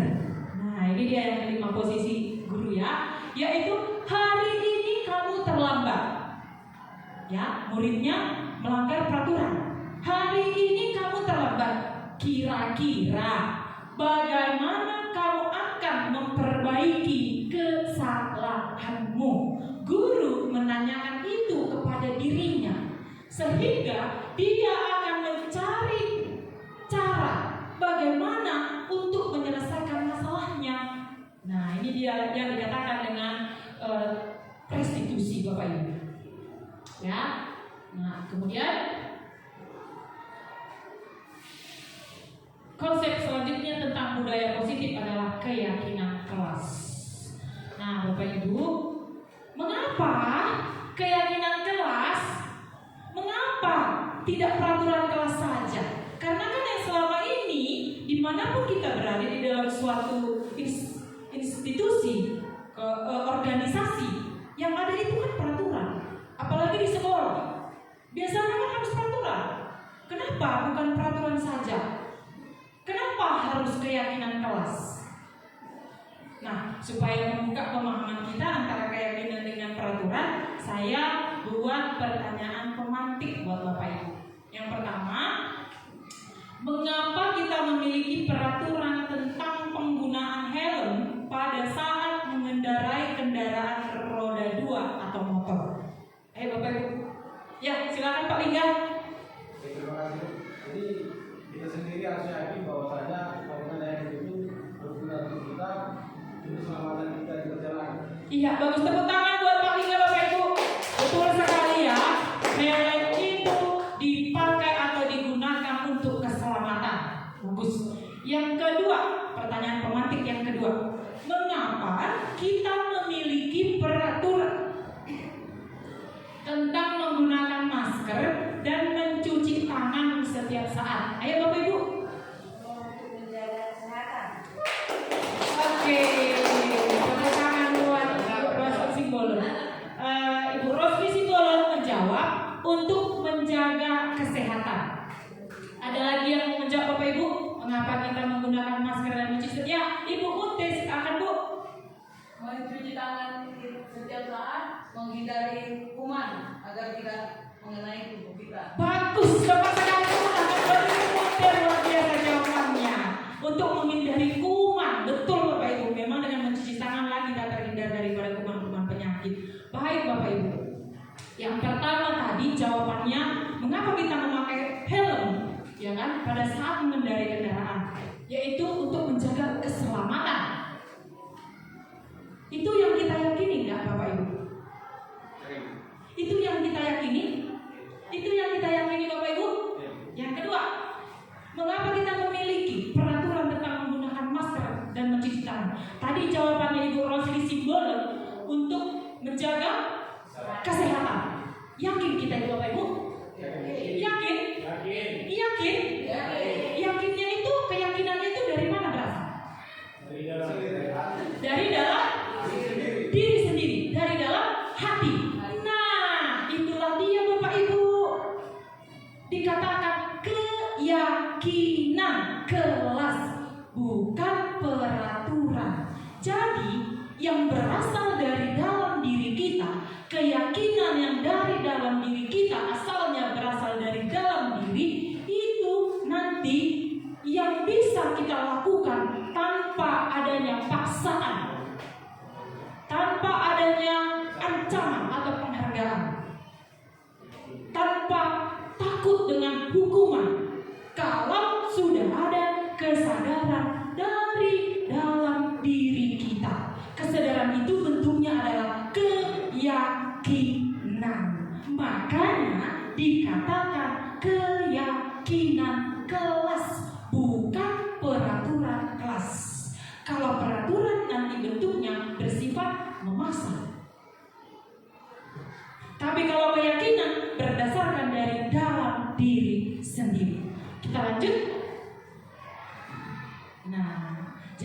Nah, ini dia yang kelima posisi guru ya, yaitu hari ini kamu terlambat. Ya, muridnya melanggar peraturan. Hari ini kamu terlambat. Kira-kira bagaimana kamu akan memperbaiki kesalahanmu? Guru menanyakan itu kepada dirinya, sehingga dia akan mencari cara bagaimana untuk menyelesaikan masalahnya. Nah, ini dia yang dikatakan dengan restitusi, Bapak Ibu. Ya. Nah, kemudian konsep selanjutnya tentang budaya positif adalah keyakinan kelas. Nah, Bapak Ibu, mengapa keyakinan kelas? Mengapa tidak peraturan kelas saja? Karena kan yang selama ini, dimanapun kita berada di dalam suatu institusi, organisasi, yang ada itu kan peraturan. Apalagi di sekolah, biasanya kan harus peraturan. Kenapa bukan peraturan saja? Kenapa harus keyakinan kelas? Nah, supaya membuka pemahaman kita antara keyakinan dengan peraturan, saya buat pertanyaan pemantik buat Bapak Ibu. Yang pertama, mengapa kita memiliki peraturan tentang penggunaan helm pada saat mengendarai kendaraan roda 2 atau motor? Bapak Ibu. Ya, silakan Pak Lingga. Terima kasih. Jadi kita sendiri harus yakin bahwasanya pengendara itu berguna untuk kita, untuk keselamatan kita di perjalanan. Iya, bagus, tepuk tangan buat Pak Lingga, Bapak Ibu. Betul sekali ya. Helm itu dipakai atau digunakan untuk keselamatan. Bagus. Yang kedua, pertanyaan pemantik yang kedua. Mengapa kita memiliki peraturan tentang menggunakan masker dan mencuci tangan setiap saat? Ayo Bapak Ibu. Untuk menjaga kesehatan. Oke, tepuk tangan buat Ibu Rosli Simbolon. Ibu Rosli Simbolon menjawab untuk menjaga kesehatan. Ada lagi yang menjawab Bapak Ibu? Mengapa kita menggunakan masker dan mencuci? Ya, Ibu Untes akan Bu. Mencuci tangan setiap saat, menghindari kuman agar tidak mengenai tubuh kita. Bagus, Bapak sekali akan beri luar biasa jawabannya. Untuk menghindari kuman, betul Bapak Ibu. Memang dengan mencuci tangan lagi kita terhindar daripada kuman-kuman penyakit. Baik Bapak Ibu. Yang pertama tadi jawabannya, mengapa kita memakai helm? Ya kan, pada saat mengendarai kendaraan, yaitu untuk menjaga keselamatan. Itu yang kita yakini nggak Bapak Ibu? Itu yang kita yakini? Itu yang kita yakini Bapak Ibu? Yang kedua, mengapa kita memiliki peraturan tentang menggunakan masker dan mencuci tangan? Tadi jawabannya Ibu Rosli Simbolon untuk menjaga kesehatan. Yakin kita itu Bapak Ibu? Yakin? Yakin? Yakinnya itu, keyakinannya itu dari mana berasal? Dari dalam diri sendiri, dari dalam hati. Nah, itulah dia Bapak Ibu. Dikatakan keyakinan kelas, bukan peraturan. Jadi, yang berasal dari dalam diri kita, keyakinan yang dari dalam diri kita, asalnya berasal dari dalam diri, itu nanti yang bisa kita lakukan tanpa adanya paksaan, tanpa adanya ancaman atau penghargaan, tanpa takut dengan hukuman, kalau sudah ada kesadaran dari dalam diri kita. Kesadaran itu bentuknya adalah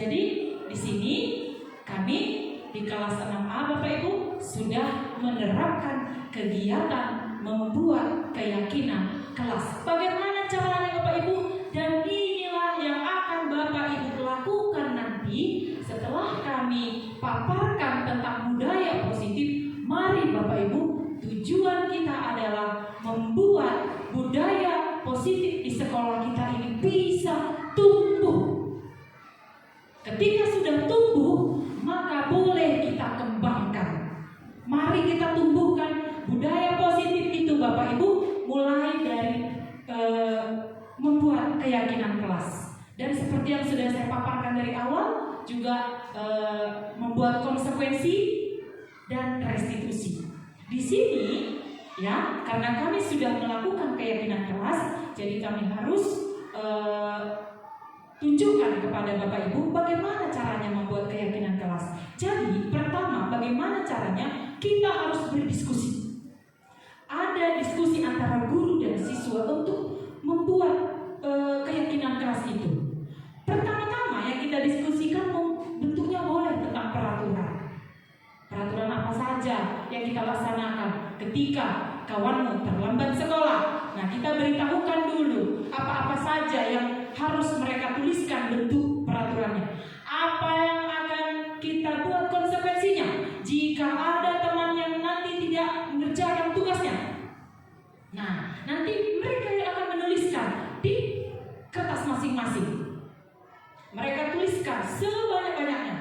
Jadi di sini kami di kelas 6A Bapak Ibu sudah menerapkan kegiatan membuat keyakinan kelas. Bagaimana caranya Bapak Ibu? Dan inilah yang akan Bapak Ibu lakukan nanti setelah kami paparkan tentang budaya positif. Mari Bapak Ibu, tujuan kita adalah membuat budaya positif di sekolah kita ini bisa tumbuh. Ketika sudah tumbuh, maka boleh kita kembangkan. Mari kita tumbuhkan budaya positif itu Bapak Ibu, mulai dari membuat keyakinan kelas. Dan seperti yang sudah saya paparkan dari awal, juga membuat konsekuensi dan restitusi. Di sini ya, karena kami sudah melakukan keyakinan kelas, jadi kami harus tunjukkan kepada Bapak Ibu bagaimana caranya membuat keyakinan kelas. Jadi pertama, bagaimana caranya? Kita harus berdiskusi. Ada diskusi antara guru dan siswa untuk membuat keyakinan kelas itu. Pertama-tama yang kita diskusikan bentuknya boleh tentang peraturan. Peraturan apa saja yang kita laksanakan ketika kawanmu terlambat sekolah. Nah, kita beritahukan dulu apa-apa saja yang harus mereka tuliskan bentuk peraturannya. Apa yang akan kita buat konsekuensinya jika ada teman yang nanti tidak mengerjakan tugasnya. Nah, nanti mereka yang akan menuliskan di kertas masing-masing. Mereka tuliskan sebanyak-banyaknya.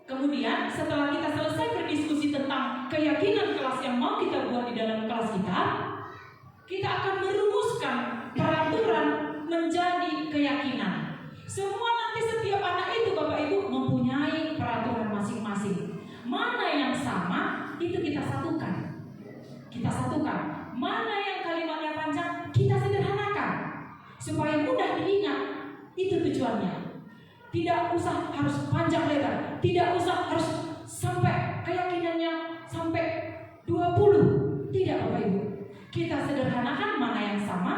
Kemudian setelah kita selesai berdiskusi tentang keyakinan kelas yang mau kita buat di dalam kelas kita akan merumuskan peraturan menjadi keyakinan. Semua nanti setiap anak itu Bapak Ibu mempunyai peraturan masing-masing. Mana yang sama itu kita satukan. Mana yang kalimatnya panjang kita sederhanakan supaya mudah diingat. Itu tujuannya. Tidak usah harus panjang lebar, tidak usah harus sampai keyakinannya sampai 20. Tidak Bapak Ibu. Kita sederhanakan mana yang sama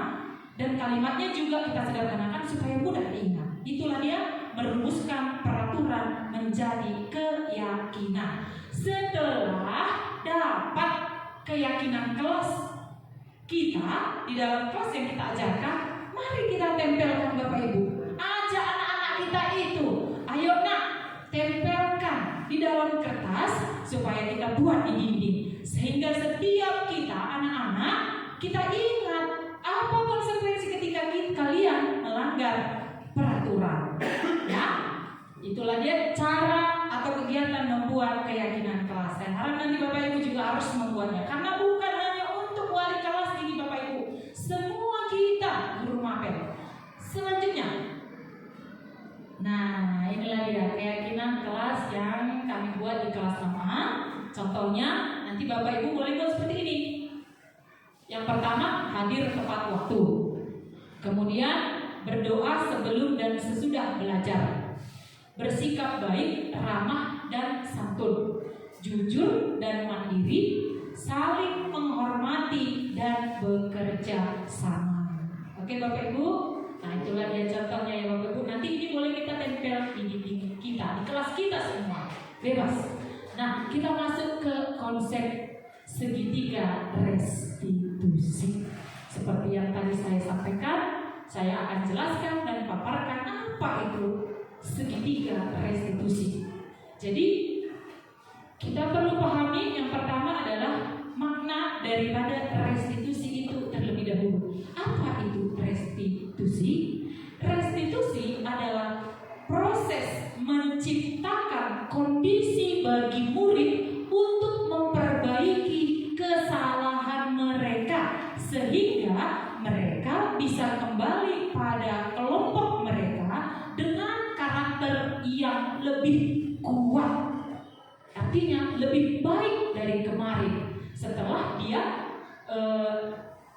dan kalimatnya juga kita sederhanakan supaya mudah diingat. Itulah dia merumuskan peraturan menjadi keyakinan. Setelah dapat keyakinan kelas kita di dalam kelas yang kita ajarkan, mari kita tempelkan Bapak Ibu. Ajak anak-anak kita itu, ayo nak, tempelkan di dalam kertas supaya kita buat di dinding. Sehingga setiap kita anak-anak, kita ingat apa konsekuensi ketika kalian melanggar peraturan. Ya, itulah dia cara atau kegiatan membuat keyakinan kelas. Dan harap nanti Bapak Ibu juga harus membuatnya. Karena bukan hanya untuk wali kelas ini Bapak Ibu, semua kita guru mapel. Selanjutnya, nah inilah dia keyakinan kelas yang kami buat di kelas 6A. Contohnya nanti Bapak Ibu boleh buat seperti ini. Yang pertama, hadir tepat waktu. Kemudian berdoa sebelum dan sesudah belajar. Bersikap baik, ramah dan santun. Jujur dan mandiri, saling menghormati dan bekerja sama. Oke Bapak Ibu. Nah itulah dia contohnya ya Bapak Ibu. Nanti ini boleh kita tempel di dinding kita, di kelas kita semua, bebas. Nah kita masuk ke konsep segitiga restitusi. Seperti yang tadi saya sampaikan, saya akan jelaskan dan paparkan apa itu segitiga restitusi. Jadi kita perlu pahami yang pertama adalah makna daripada restitusi itu terlebih dahulu. Apa itu restitusi? Restitusi adalah proses menciptakan kondisi bagi murid untuk memperbaiki kesalahan mereka sehingga mereka bisa kembali pada kelompok mereka dengan karakter yang lebih kuat. Artinya lebih baik dari kemarin setelah dia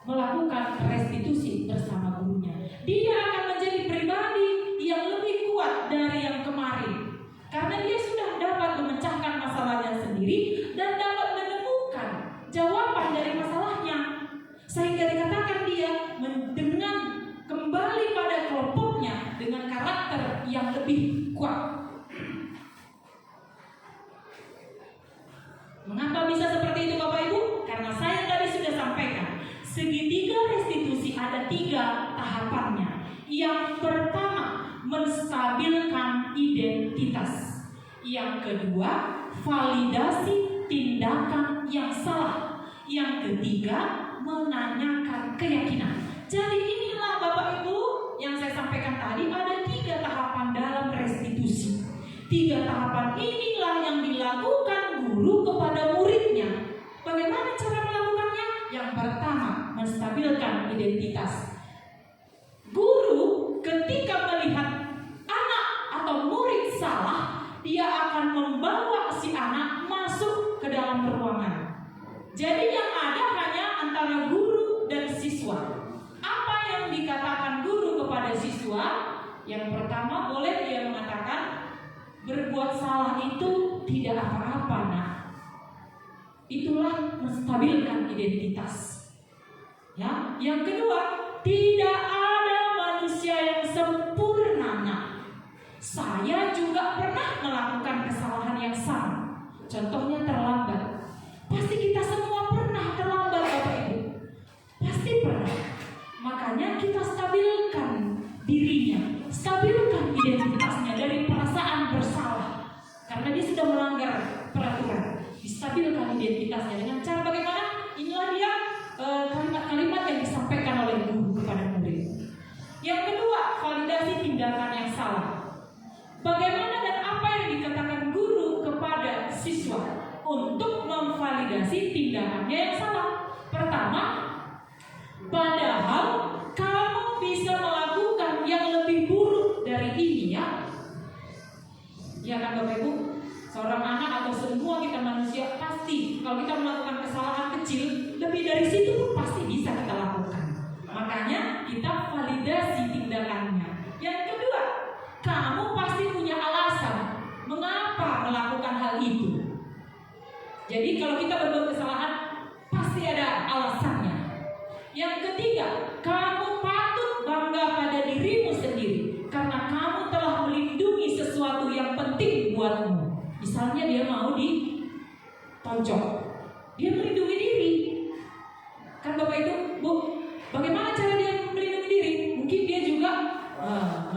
melakukan restitusi bersama gurunya. Dia akan menjadi pribadi yang lebih kuat dari yang kemarin karena dia sudah dapat memecahkan masalahnya sendiri dan dapat menemukan jawaban dari masalahnya, sehingga dikatakan dia dengan kembali pada kelompoknya dengan karakter yang lebih lebih kuat. Mengapa bisa seperti itu Bapak Ibu? Karena saya tadi sudah sampaikan, segitiga restitusi ada 3 tahapannya. Yang pertama, menstabilkan identitas. Yang kedua, validasi tindakan yang salah. Yang ketiga, menanyakan keyakinan. Jadi inilah Bapak Ibu yang saya sampaikan tadi, ada 3 tahapan dalam restitusi. 3 tahapan inilah yang dilakukan guru kepada muridnya. Bagaimana cara melakukannya? Yang pertama, menstabilkan identitas. Guru ketika melihat anak atau murid salah, dia akan membawa si anak masuk ke dalam ruangan. Jadi yang ada hanya antara guru dan siswa. Apa yang dikatakan guru kepada siswa? Yang pertama, boleh dia mengatakan, berbuat salah itu tidak apa-apa, nak. Itulah menstabilkan identitas. Ya, yang kedua, tidak ada manusia yang sempurna, nak. Saya juga pernah melakukan kesalahan yang sama. Contohnya terlambat. Pasti kita semua pernah terlambat, Bapak Ibu. Pasti pernah. Makanya kita stabilkan dirinya, stabilkan identitasnya dari perasaan bersalah. Karena dia sudah melanggar peraturan. Distabilkan identitasnya dengan cara bagaimana? Inilah dia kalimat-kalimat yang disampaikan oleh guru kepada murid. Yang kedua, validasi tindakan yang salah. Bagaimana dan apa yang dikatakan guru kepada siswa untuk memvalidasi tindakannya yang salah? Pertama, padahal kamu bisa melakukan yang lebih buruk dari ini, ya. Ya kan Bapak Ibu? Seorang anak atau semua kita manusia pasti kalau kita melakukan kesalahan kecil, lebih dari situ pun pasti bisa kita lakukan. Makanya kita validasi tindakannya. Yang kedua, kamu pasti punya alasan mengapa melakukan hal itu. Jadi kalau kita berbuat kesalahan, pasti ada alasannya. Yang ketiga, kamu patut bangga pada dirimu sendiri karena kamu telah melindungi sesuatu yang penting buatmu. Misalnya dia mau ditonjok, dia melindungi diri. Kan Bapak itu, Bu, bagaimana cara dia melindungi diri? Mungkin dia juga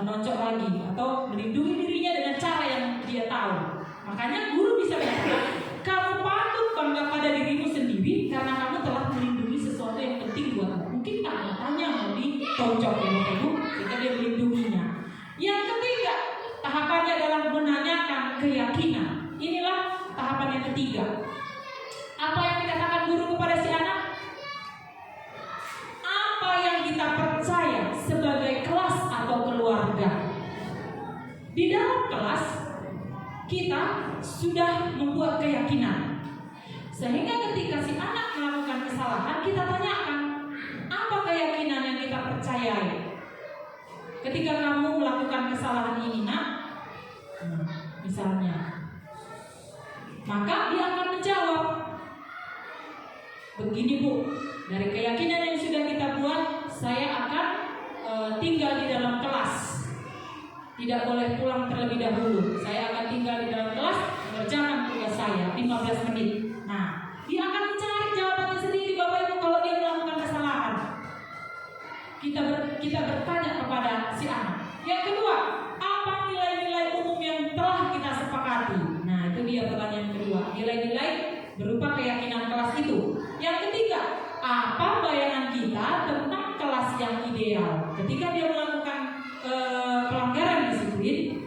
menonjok lagi atau melindungi dirinya dengan cara yang dia tahu. Makanya guru bisa mengatakan, kamu patut bangga pada dirimu sendiri karena kamu telah melindungi sesuatu yang penting buatmu. Mungkin tanya mau ditonjok ya Bapak Ibu, jika dia melindunginya. Yang ketiga, tahapannya adalah menanyakan keyakinan. Inilah tahapan yang ketiga. Apa yang dikatakan guru kepada si anak? Apa yang kita percaya sebagai kelas atau keluarga? Di dalam kelas kita sudah membuat keyakinan, sehingga ketika si anak melakukan kesalahan, kita tanyakan, apa keyakinan yang kita percayai? Ketika kamu melakukan kesalahan ini, nak, misalnya, maka dia akan menjawab, begini Bu, dari keyakinan yang sudah kita buat, saya akan tinggal di dalam kelas. Tidak boleh pulang terlebih dahulu. Saya akan tinggal di dalam kelas, mengerjakan tugas saya 15 menit. Nah, dia akan mencari jawabannya sendiri Bapak Ibu kalau dia melakukan kesalahan. Kita bertanya kepada si anak. Yang kedua, apa nilai-nilai umum yang telah kita sepakati? Nah, itu dia pertanyaan kedua. Nilai-nilai berupa keyakinan kelas itu. Yang ketiga, apa bayangan kita tentang kelas yang ideal? Ketika dia melakukan pelanggaran disiplin,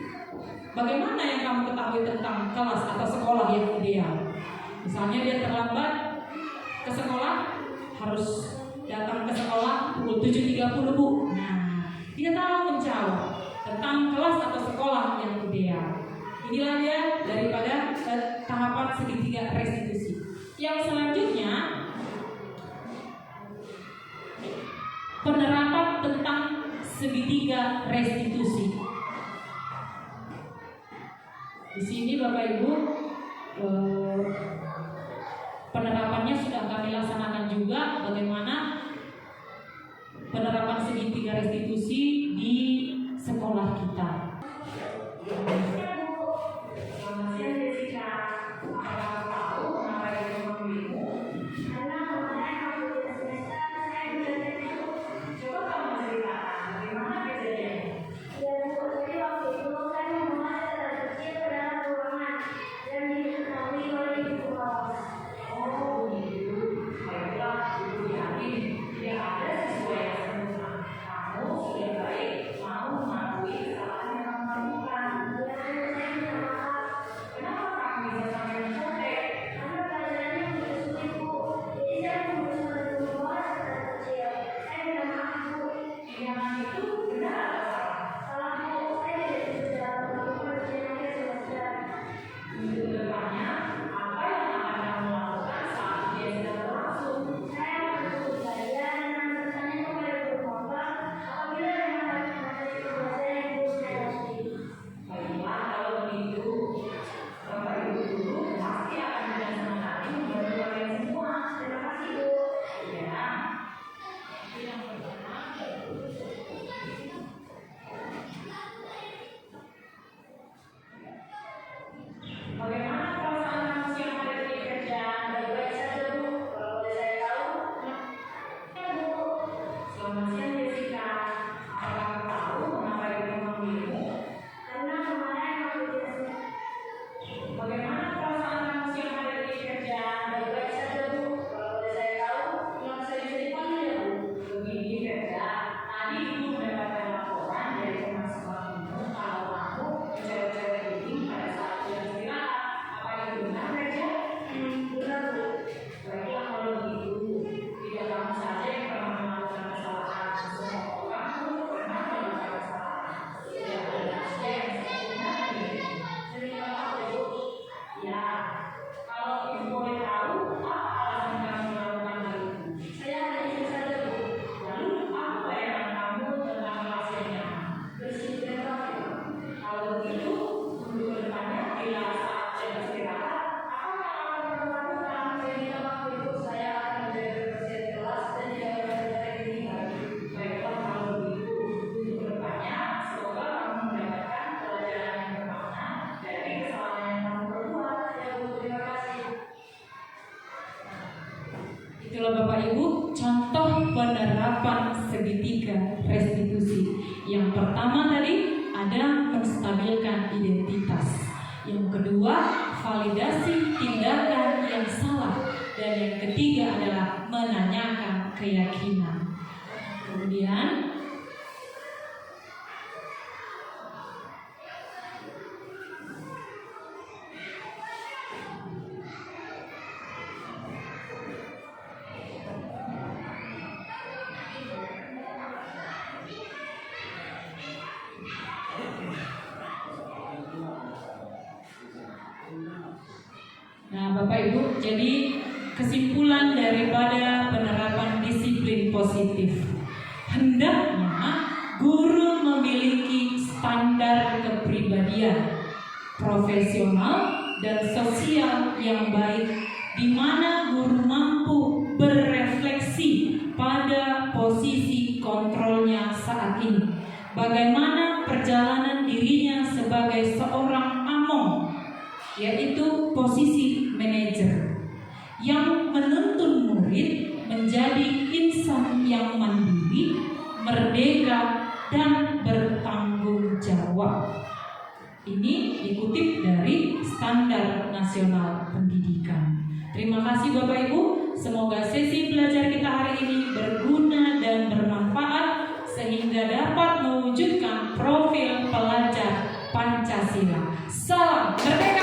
bagaimana yang kamu ketahui tentang kelas atau sekolah yang ideal? Misalnya dia terlambat ke sekolah, harus datang ke sekolah pukul 7.30 Bu. Nah, dia tahu menjawab tentang kelas atau sekolah yang ideal. Inilah dia daripada tahapan segitiga restitusi. Yang selanjutnya, penerapan tentang segitiga restitusi. Di sini Bapak Ibu, penerapannya sudah kami laksanakan juga. Bagaimana penerapan segitiga restitusi di sekolah kita. Itulah Bapak Ibu contoh penerapan segitiga restitusi. Yang pertama tadi ada menstabilkan identitas. Yang kedua, validasi tindakan yang salah. Dan yang ketiga adalah menanyakan keyakinan. Kemudian Bapak Ibu, jadi kesimpulan daripada penerapan disiplin positif, hendaknya guru memiliki standar kepribadian profesional dan sosial yang baik, di mana guru mampu berefleksi pada posisi kontrolnya saat ini. Bagaimana perjalanan dirinya sebagai seorang among, yaitu posisi manajer, yang menuntun murid menjadi insan yang mandiri, merdeka, dan bertanggung jawab. Ini dikutip dari Standar Nasional Pendidikan. Terima kasih Bapak Ibu. Semoga sesi belajar kita hari ini berguna dan bermanfaat sehingga dapat mewujudkan profil pelajar Pancasila. Salam merdeka!